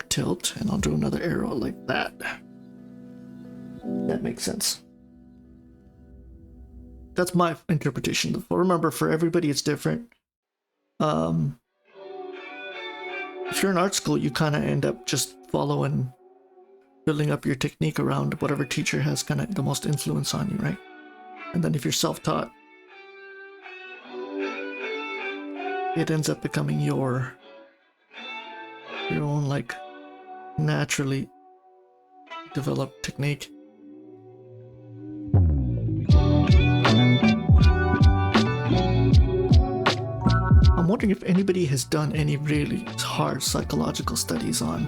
tilt, and I'll do another arrow like that. That makes sense. That's my interpretation. Remember, for everybody it's different. If you're in art school, you kind of end up just following, building up your technique around whatever teacher has kind of the most influence on you, right? And then if you're self-taught, it ends up becoming your own, like, naturally developed technique. I'm wondering if anybody has done any really hard psychological studies on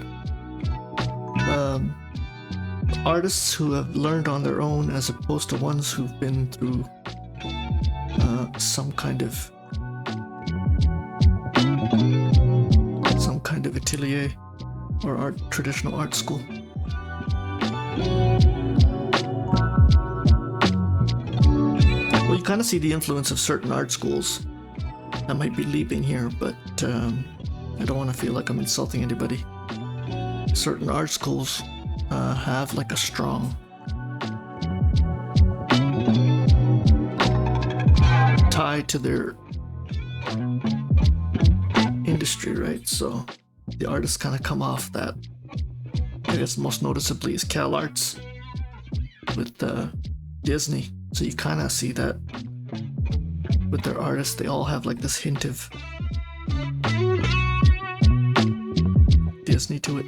artists who have learned on their own as opposed to ones who've been through some kind of atelier or traditional art school. Well, you kind of see the influence of certain art schools. I might be leaping here, but I don't want to feel like I'm insulting anybody. Certain art schools have like a strong tie to their industry, right? So the artists kind of come off that. I guess most noticeably is CalArts with Disney. So you kind of see that with their artists. They all have like this hint of Disney to it.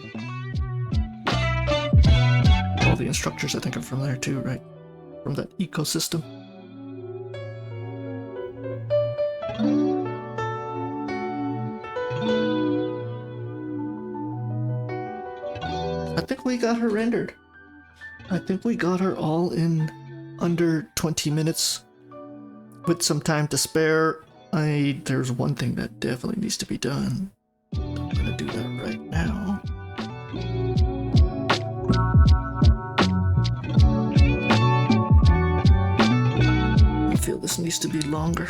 All the instructors, I think, are from there too, right? From that ecosystem. I think we got her rendered. I think we got her all in under 20 minutes with some time to spare. There's one thing that definitely needs to be done. I'm gonna do that right now. I feel this needs to be longer.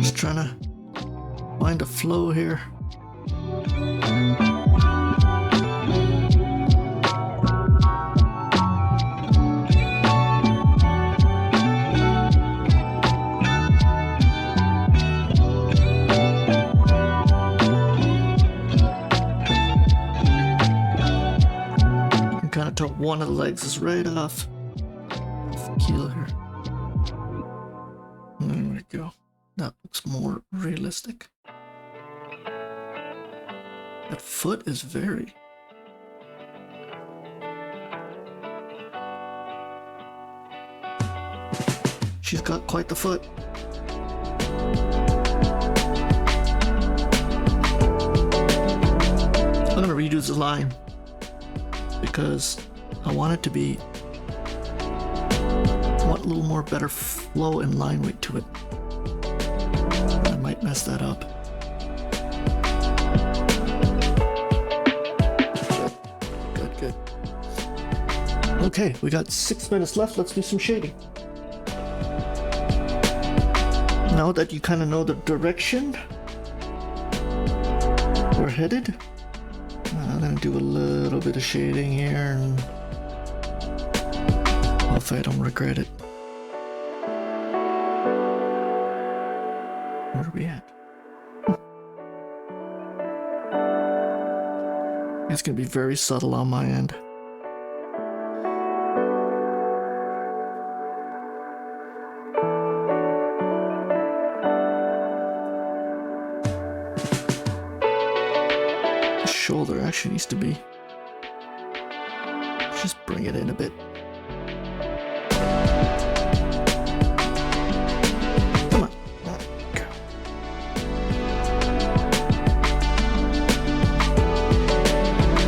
Just trying to find a flow here. Kind of tell one of the legs is right off the keel here. There we go. That looks more realistic. That foot is very... She's got quite the foot. I'm gonna redo the line because I want it to be... I want a little more better flow and line weight to it. I might mess that up. Good. Okay, we got 6 minutes left. Let's do some shading. Now that you kind of know the direction we're headed, I'm gonna do a little bit of shading here, and hopefully I don't regret it. Where are we at? It's gonna be very subtle on my end. shoulder actually needs to be. Just bring it in a bit. Come on. Okay.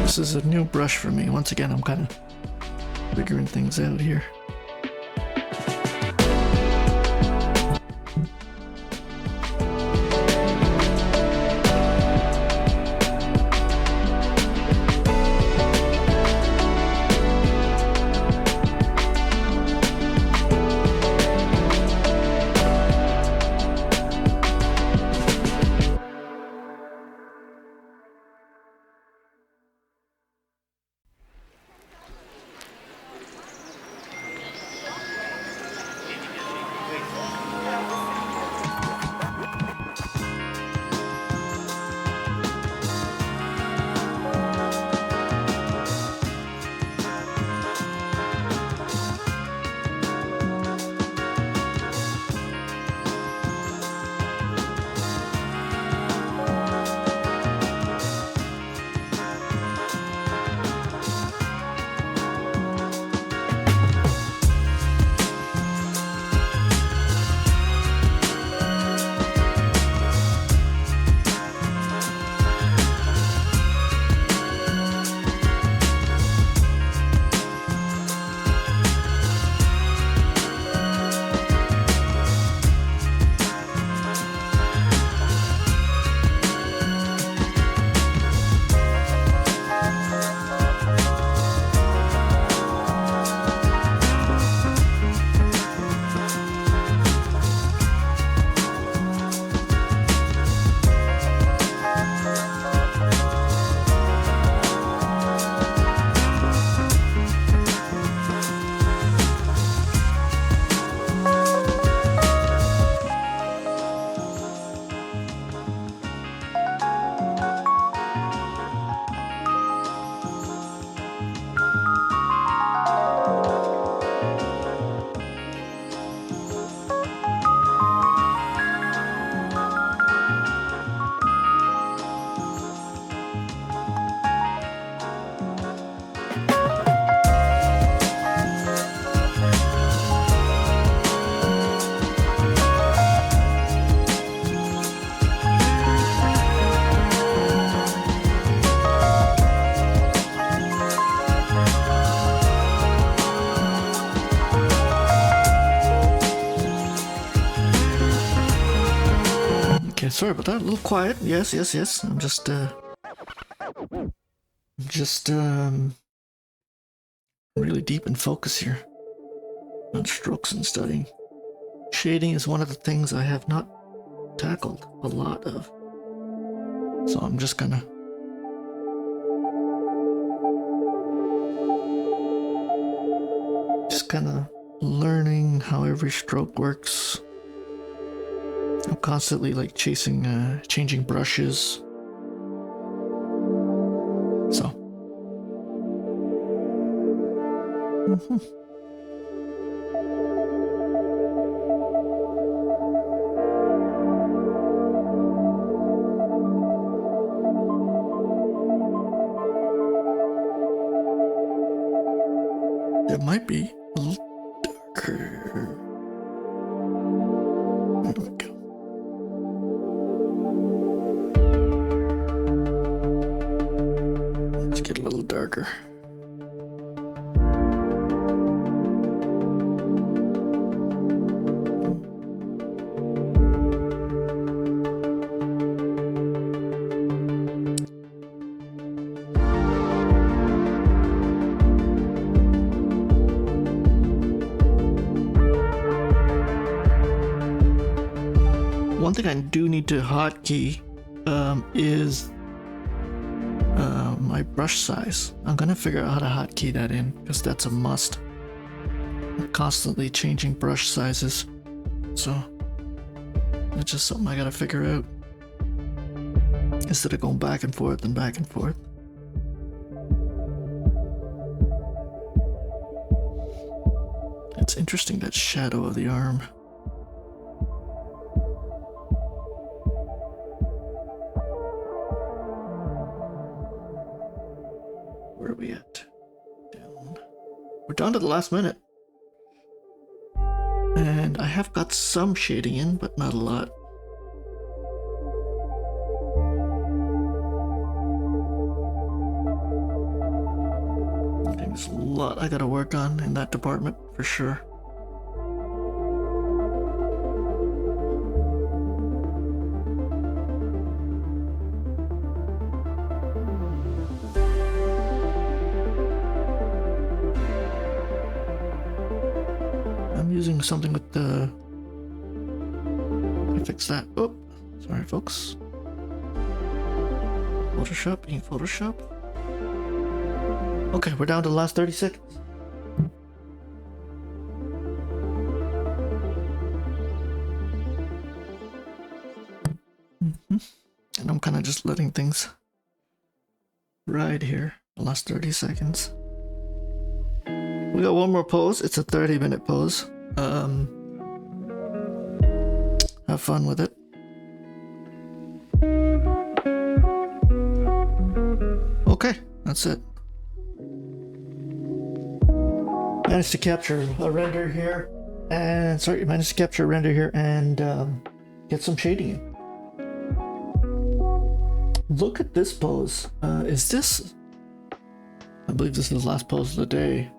This is a new brush for me. Once again, I'm kind of figuring things out here. Okay, sorry about that. A little quiet. Yes. I'm just really deep in focus here on strokes and studying. Shading is one of the things I have not tackled a lot of. So I'm just gonna kind of learning how every stroke works. I'm constantly like changing brushes. So. It might be a little darker. There we go. Let's get a little darker. One thing I do need to hotkey is my brush size. I'm gonna figure out how to hotkey that in because that's a must. I'm constantly changing brush sizes, so that's just something I gotta figure out instead of going back and forth and back and forth. It's interesting, that shadow of the arm. down to the last minute. And I have got some shading in, but not a lot. Okay, there's a lot I gotta work on in that department, for sure. Using something with the... fix that. Oh, sorry folks. Photoshop, being Photoshop. Okay, we're down to the last 30 seconds. And I'm kind of just letting things ride here. The last 30 seconds. We got one more pose. It's a 30-minute pose. Have fun with it. Okay, that's it. Managed to capture a render here, and get some shading in. Look at this pose. Is this? I believe this is the last pose of the day.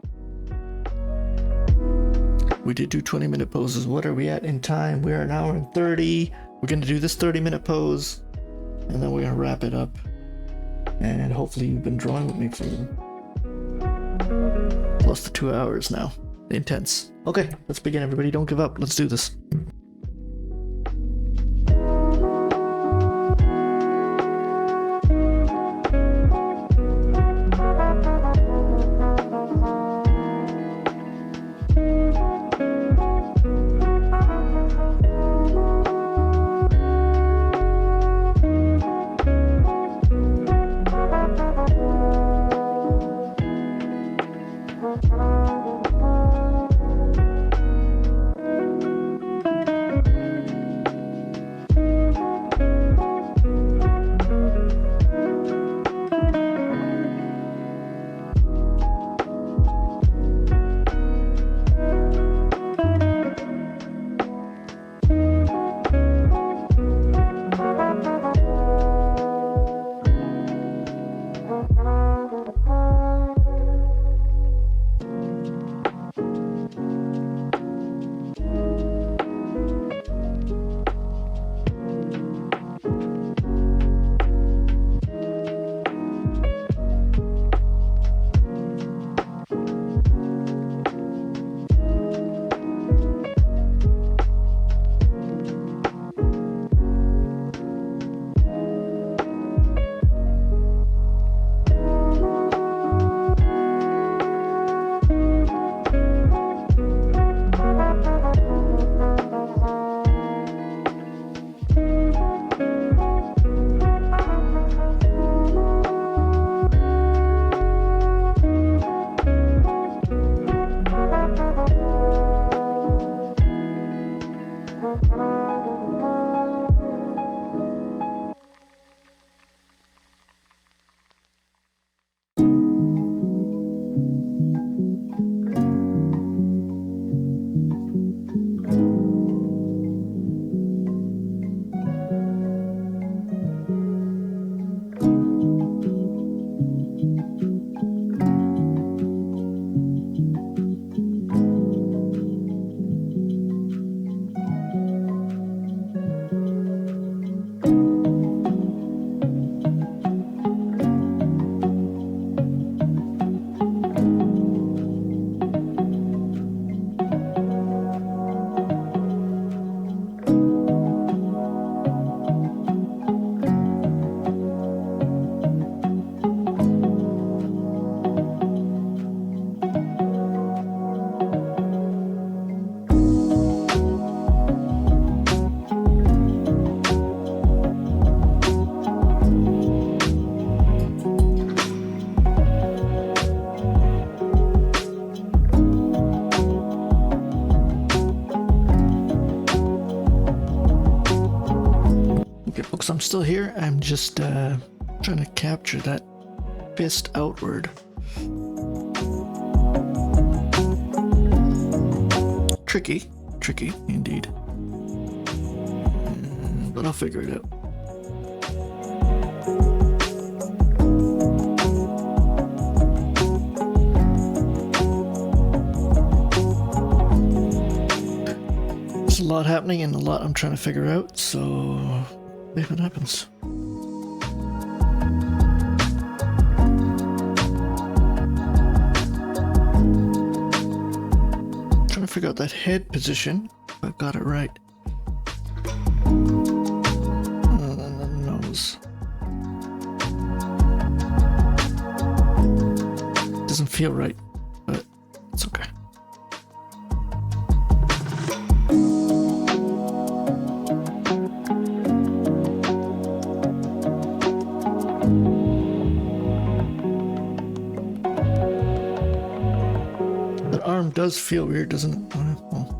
We did do 20-minute poses. What are we at in time? We're an hour and 30. We're going to do this 30-minute pose, and then we're going to wrap it up. And hopefully you've been drawing with me for close to 2 hours now. Intense. Okay, let's begin, everybody. Don't give up. Let's do this. I'm still here. I'm just trying to capture that fist outward. Tricky indeed. But I'll figure it out. There's a lot happening and a lot I'm trying to figure out, so if it happens. Trying to figure out that head position, if I got it right. And then the nose. Doesn't feel right, but it's okay. That arm does feel weird, doesn't it? Well.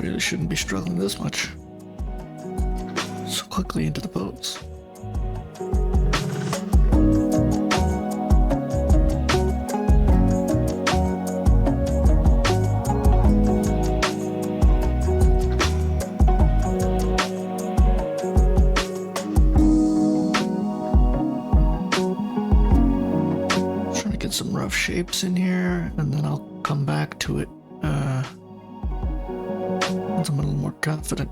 Really shouldn't be struggling this much. So quickly into the pose. Some rough shapes in here, and then I'll come back to it once I'm a little more confident.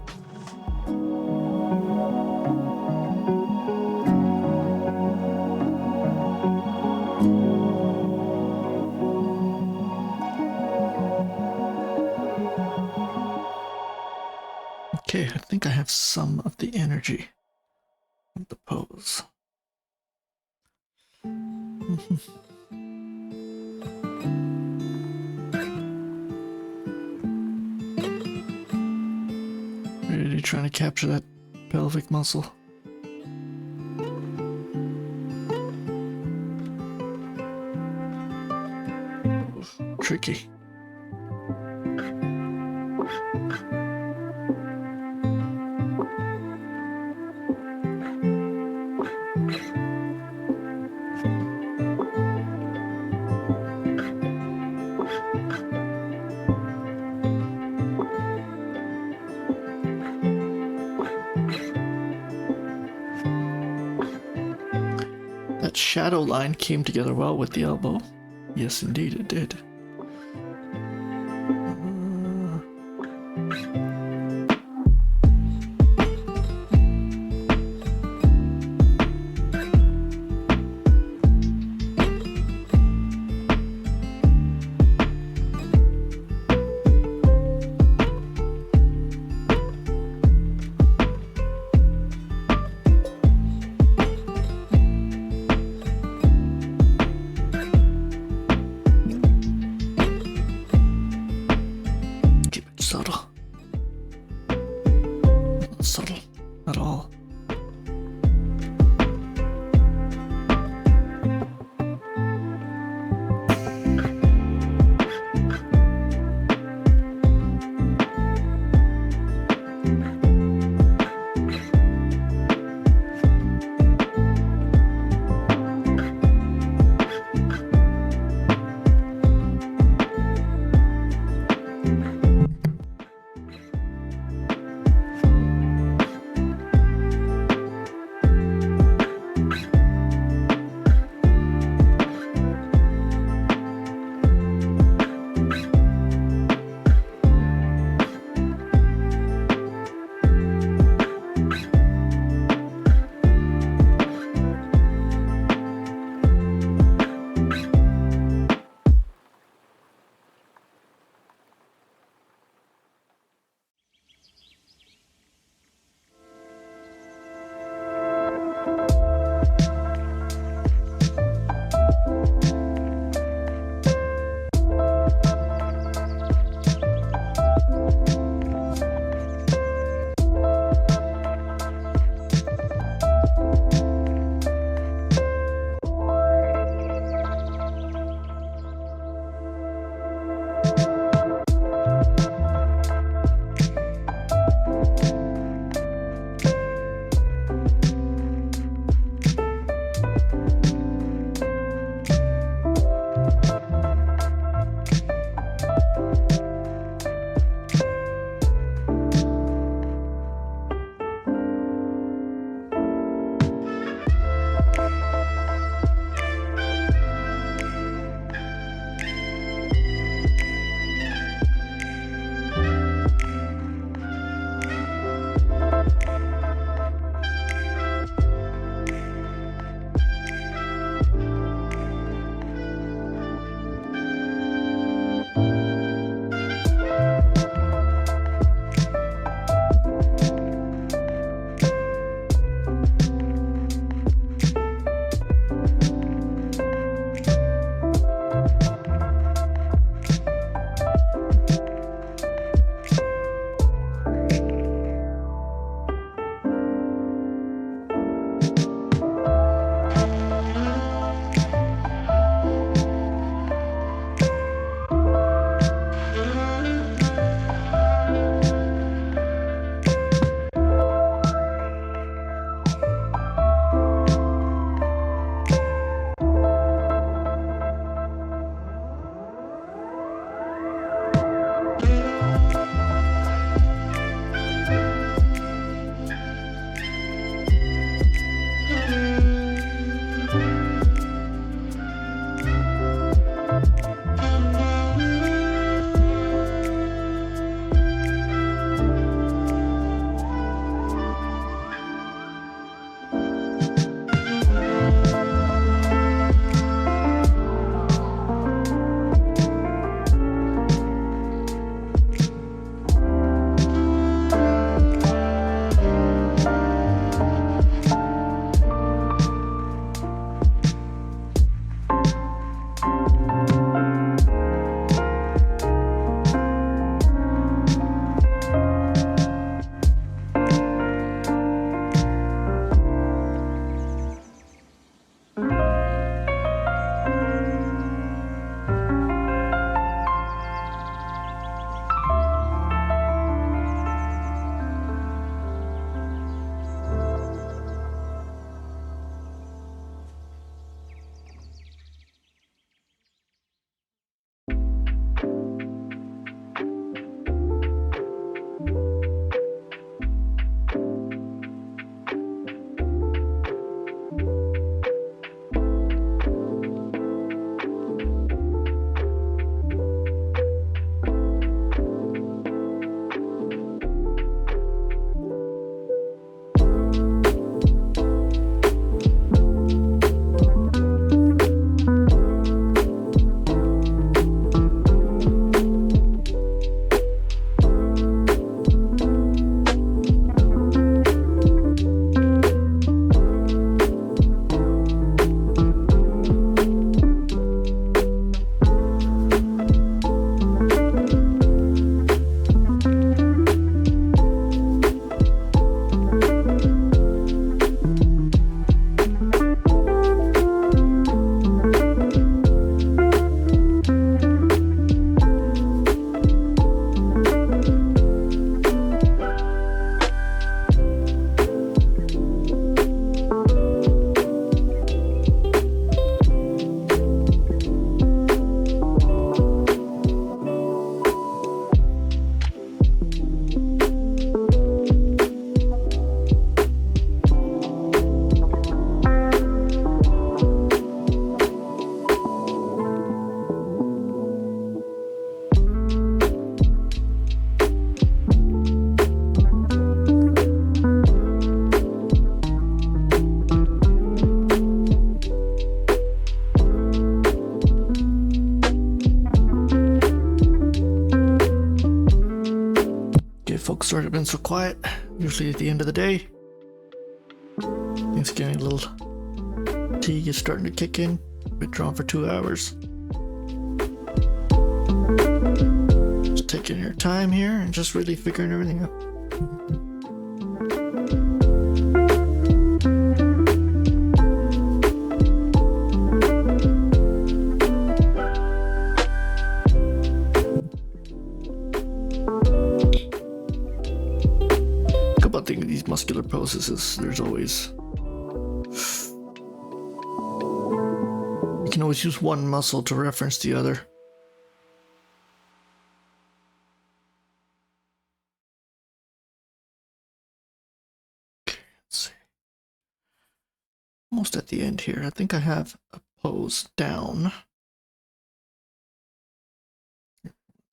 Okay, I think I have some of the energy of the pose. Really trying to capture that pelvic muscle. Tricky. That shadow line came together well with the elbow. Yes, indeed it did. Subtle. Not subtle at all. folks sort of been so quiet. Usually at the end of the day, things getting a little fatigue is starting to kick in. Been drawn for 2 hours. Just taking your time here and just really figuring everything out. About thing with these muscular poses is there's always you can always use one muscle to reference the other. Okay, let's see. Almost at the end here. I think I have a pose down.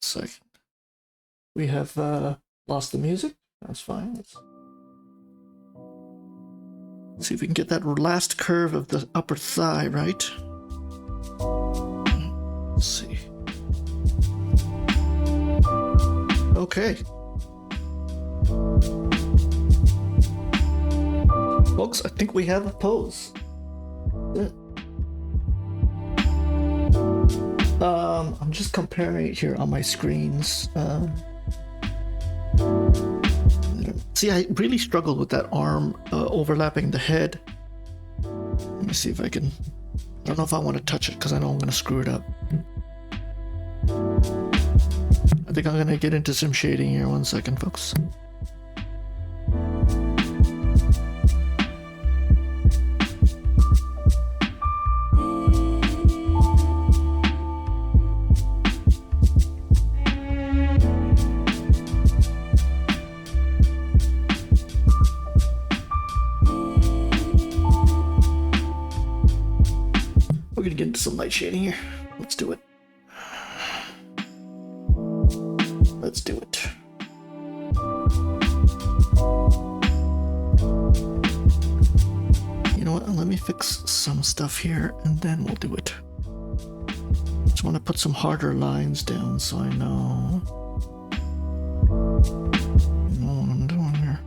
Second. We have lost the music. That's fine. Let's see if we can get that last curve of the upper thigh right. Let's see. Okay. Folks, I think we have a pose. Yeah. I'm just comparing it here on my screens. See, I really struggled with that arm overlapping the head. Let me see if I can... I don't know if I want to touch it because I know I'm going to screw it up. I think I'm going to get into some shading here. 1 second, folks. We're gonna get into some light shading here. Let's do it. Let's do it. You know what? Let me fix some stuff here and then we'll do it. Just want to put some harder lines down so I know what I'm doing here.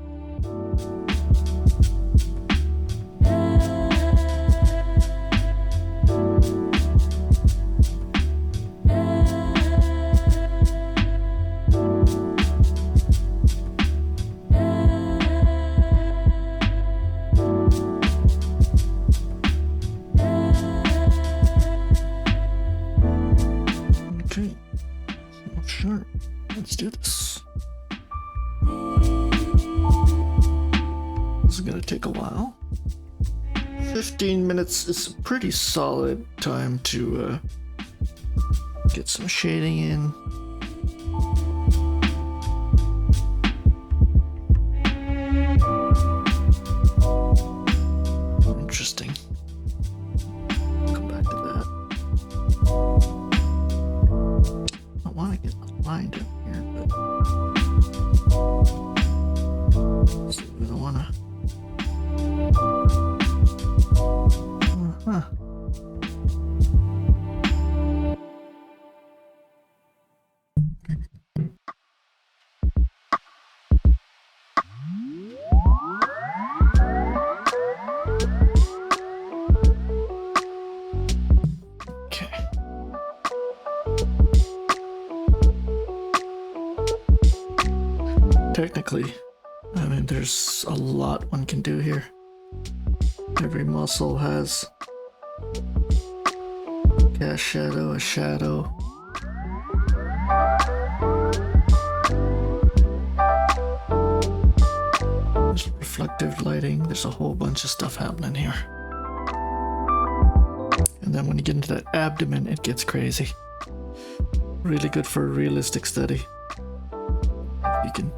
Sure, let's do this. This is gonna take a while. 15 minutes is a pretty solid time to get some shading in. Interesting. Come back to that. I want to get lined up here, but so we don't want to. Technically, I mean, there's a lot one can do here. Every muscle has a cast shadow, a shadow. There's reflective lighting. There's a whole bunch of stuff happening here. And then when you get into that abdomen, it gets crazy. Really good for a realistic study. You can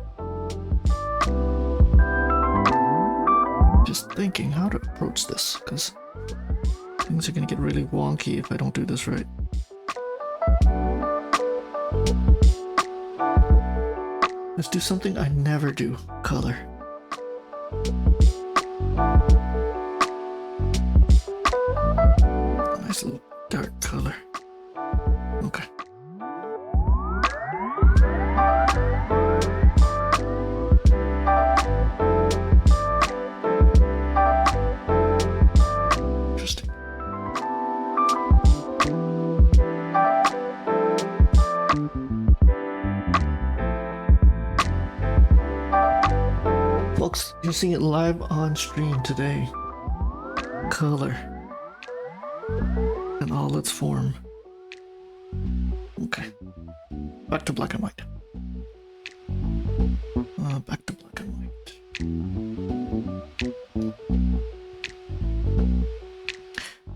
just thinking how to approach this, because things are going to get really wonky if I don't do this right. Let's do something I never do. Color. Nice little dark color. Okay. folks, you're seeing it live on stream today. Color in all its form. Okay, back to black and white. Back to black and white.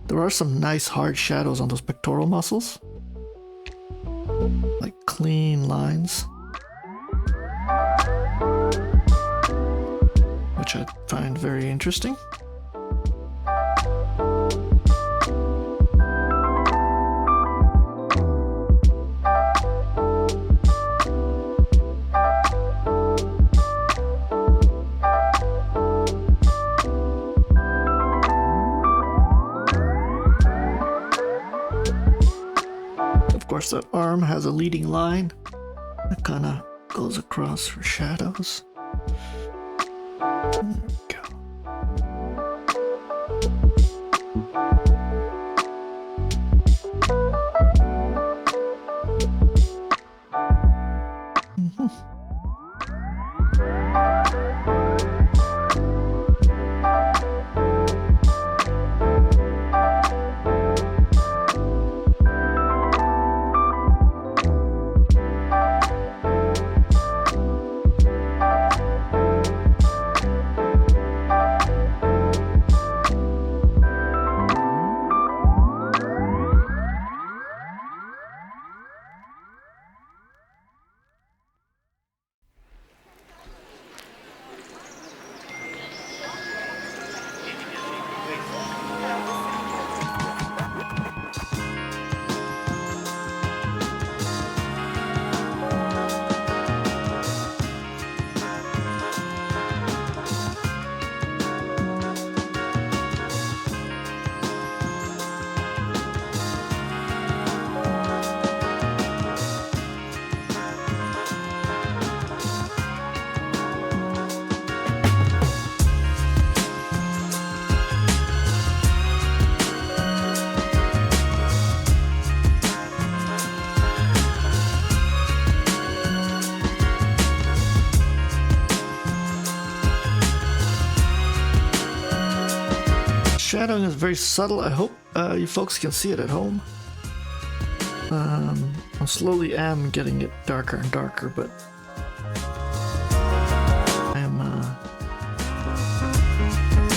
There are some nice hard shadows on those pectoral muscles, like clean lines, which I find very interesting. Of course, that arm has a leading line that kind of goes across for shadows. There we go. Shadowing is very subtle. I hope you folks can see it at home. I slowly am getting it darker and darker, but I am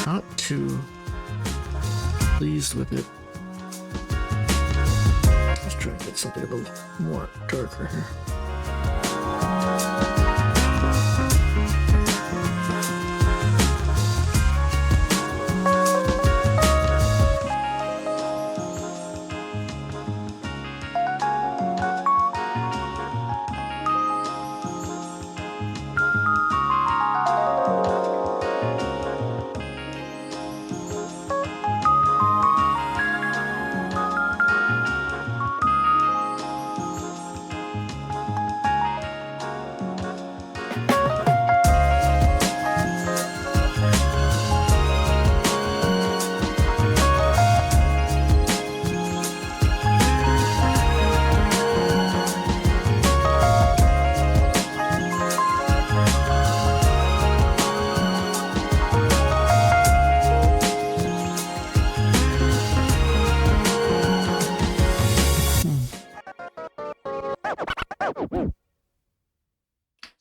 not too pleased with it. Let's try to get something a little more darker here.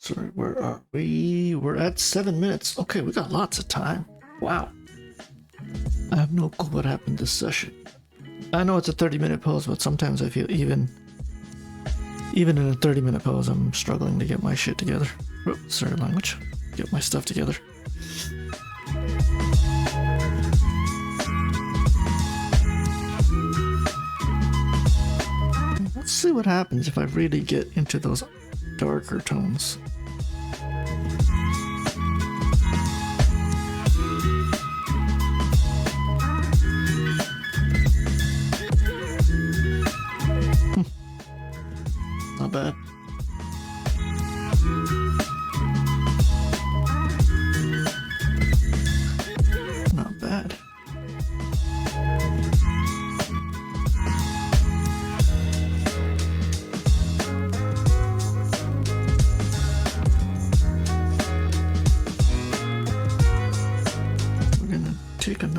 Sorry, where are we? We're at 7 minutes. Okay, we got lots of time. Wow. I have no clue what happened this session. I know it's a 30-minute pose, but sometimes I feel even in a 30-minute pose, I'm struggling to get my shit together. Oh, sorry, language. Get my stuff together. Let's see what happens if I really get into those darker tones. Not bad. Not bad.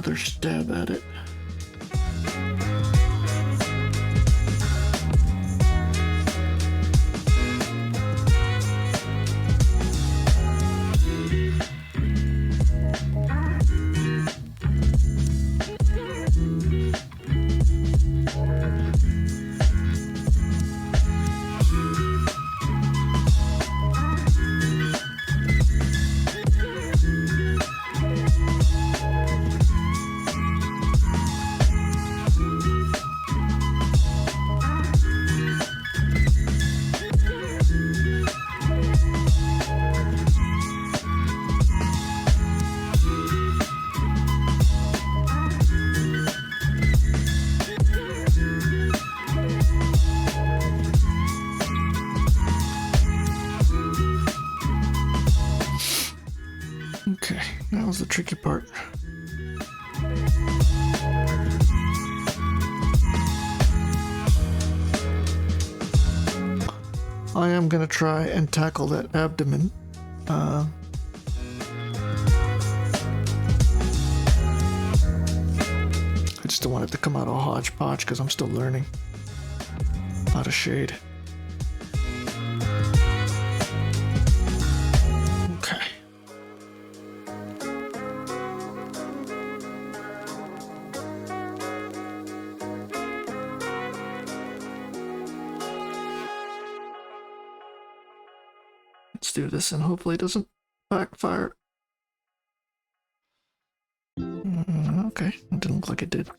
another stab at it. Okay, that was the tricky part. I am gonna try and tackle that abdomen. I just don't want it to come out all hodgepodge because I'm still learning how to shade. Okay. Let's do this and hopefully it doesn't backfire. Okay, it didn't look like it did.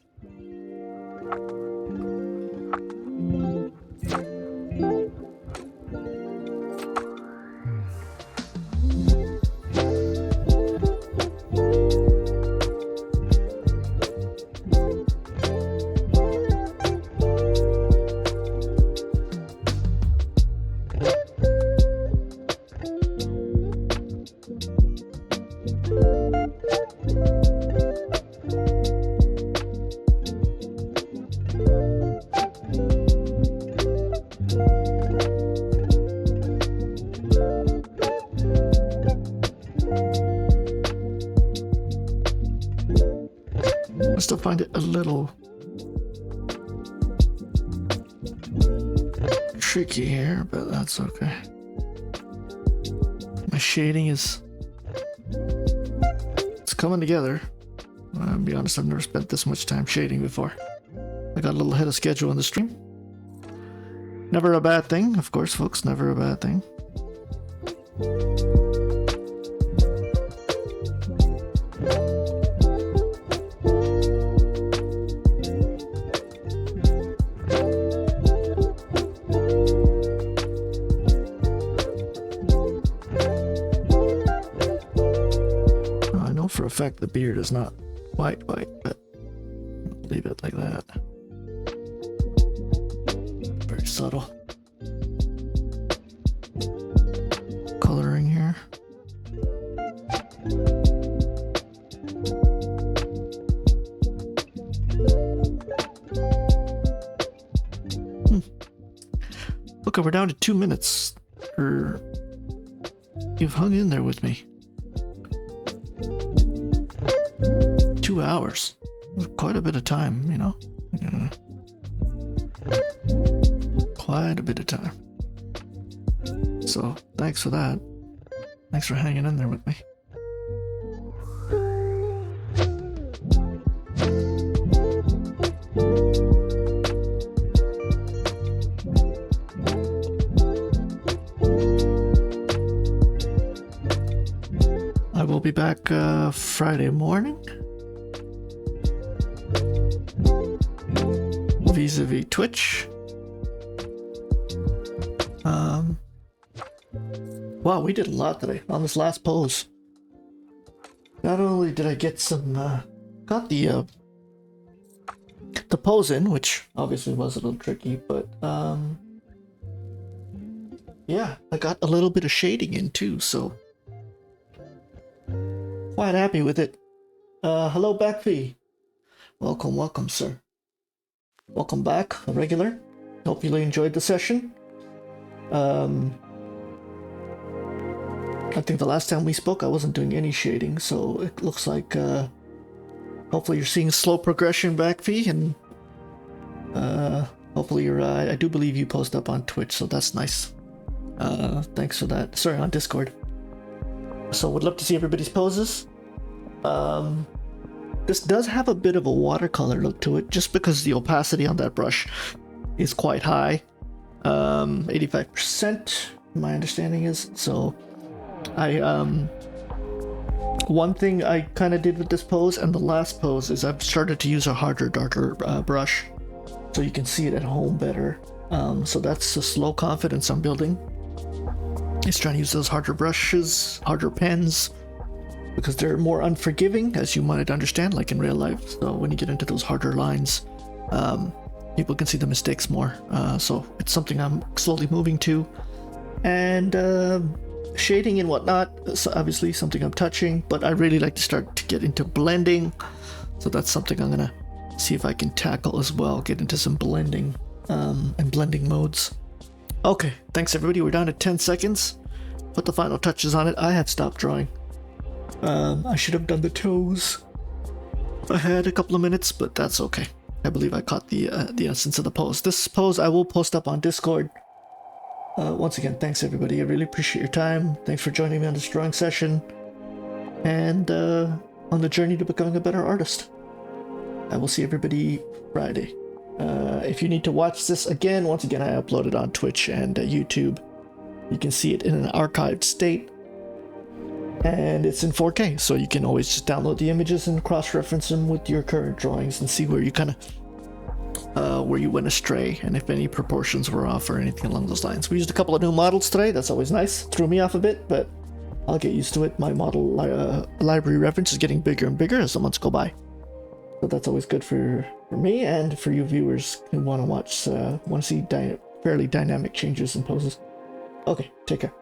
I still find it a little tricky here, but that's okay. My shading it's coming together. I'll be honest, I've never spent this much time shading before. I got a little ahead of schedule in the stream. Never a bad thing, of course, folks, never a bad thing. For a fact the beard is not white, but leave it like that. Very subtle coloring here. Look, we're down to 2 minutes. You've hung in there with me. 2 hours. Quite a bit of time, you know? Yeah. Quite a bit of time. So, thanks for that. Thanks for hanging in there with me. I will be back Friday morning. Vis-a-vis Twitch. Wow, we did a lot today on this last pose. Not only did I get some, got the pose in, which obviously was a little tricky, but yeah, I got a little bit of shading in too, so quite happy with it. Hello, Backfee. Welcome, sir. Welcome back, a regular. Hope you enjoyed the session. I think the last time we spoke I wasn't doing any shading, so it looks like hopefully you're seeing slow progression back, V, and hopefully you're. I do believe you post up on Twitch, so that's nice. Thanks for that. Sorry, on Discord. So would love to see everybody's poses. This does have a bit of a watercolor look to it, just because the opacity on that brush is quite high. 85%, my understanding is. So one thing I kind of did with this pose and the last pose is I've started to use a harder, darker brush, so you can see it at home better. So that's the slow confidence I'm building. Is trying to use those harder brushes, harder pens, because they're more unforgiving, as you might understand, like in real life. So when you get into those harder lines, people can see the mistakes more. So it's something I'm slowly moving to. And shading and whatnot, so obviously something I'm touching, but I really like to start to get into blending. So that's something I'm gonna see if I can tackle as well, get into some blending and blending modes. Okay, thanks everybody. We're down to 10 seconds. Put the final touches on it. I have stopped drawing. I should have done the toes. I had a couple of minutes, but that's okay. I believe I caught the essence of the pose. This pose I will post up on Discord. Once again, thanks everybody. I really appreciate your time. Thanks for joining me on this drawing session. And on the journey to becoming a better artist. I will see everybody Friday. If you need to watch this again, once again, I upload it on Twitch and YouTube. You can see it in an archived state. And it's in 4K, so you can always just download the images and cross-reference them with your current drawings and see where you kind of where you went astray and if any proportions were off or anything along those lines. We used a couple of new models today. That's always nice. Threw me off a bit, but I'll get used to it. My model library reference is getting bigger and bigger as the months go by. So that's always good for me and for you viewers who want to watch, want to see fairly dynamic changes in poses. Okay, take care.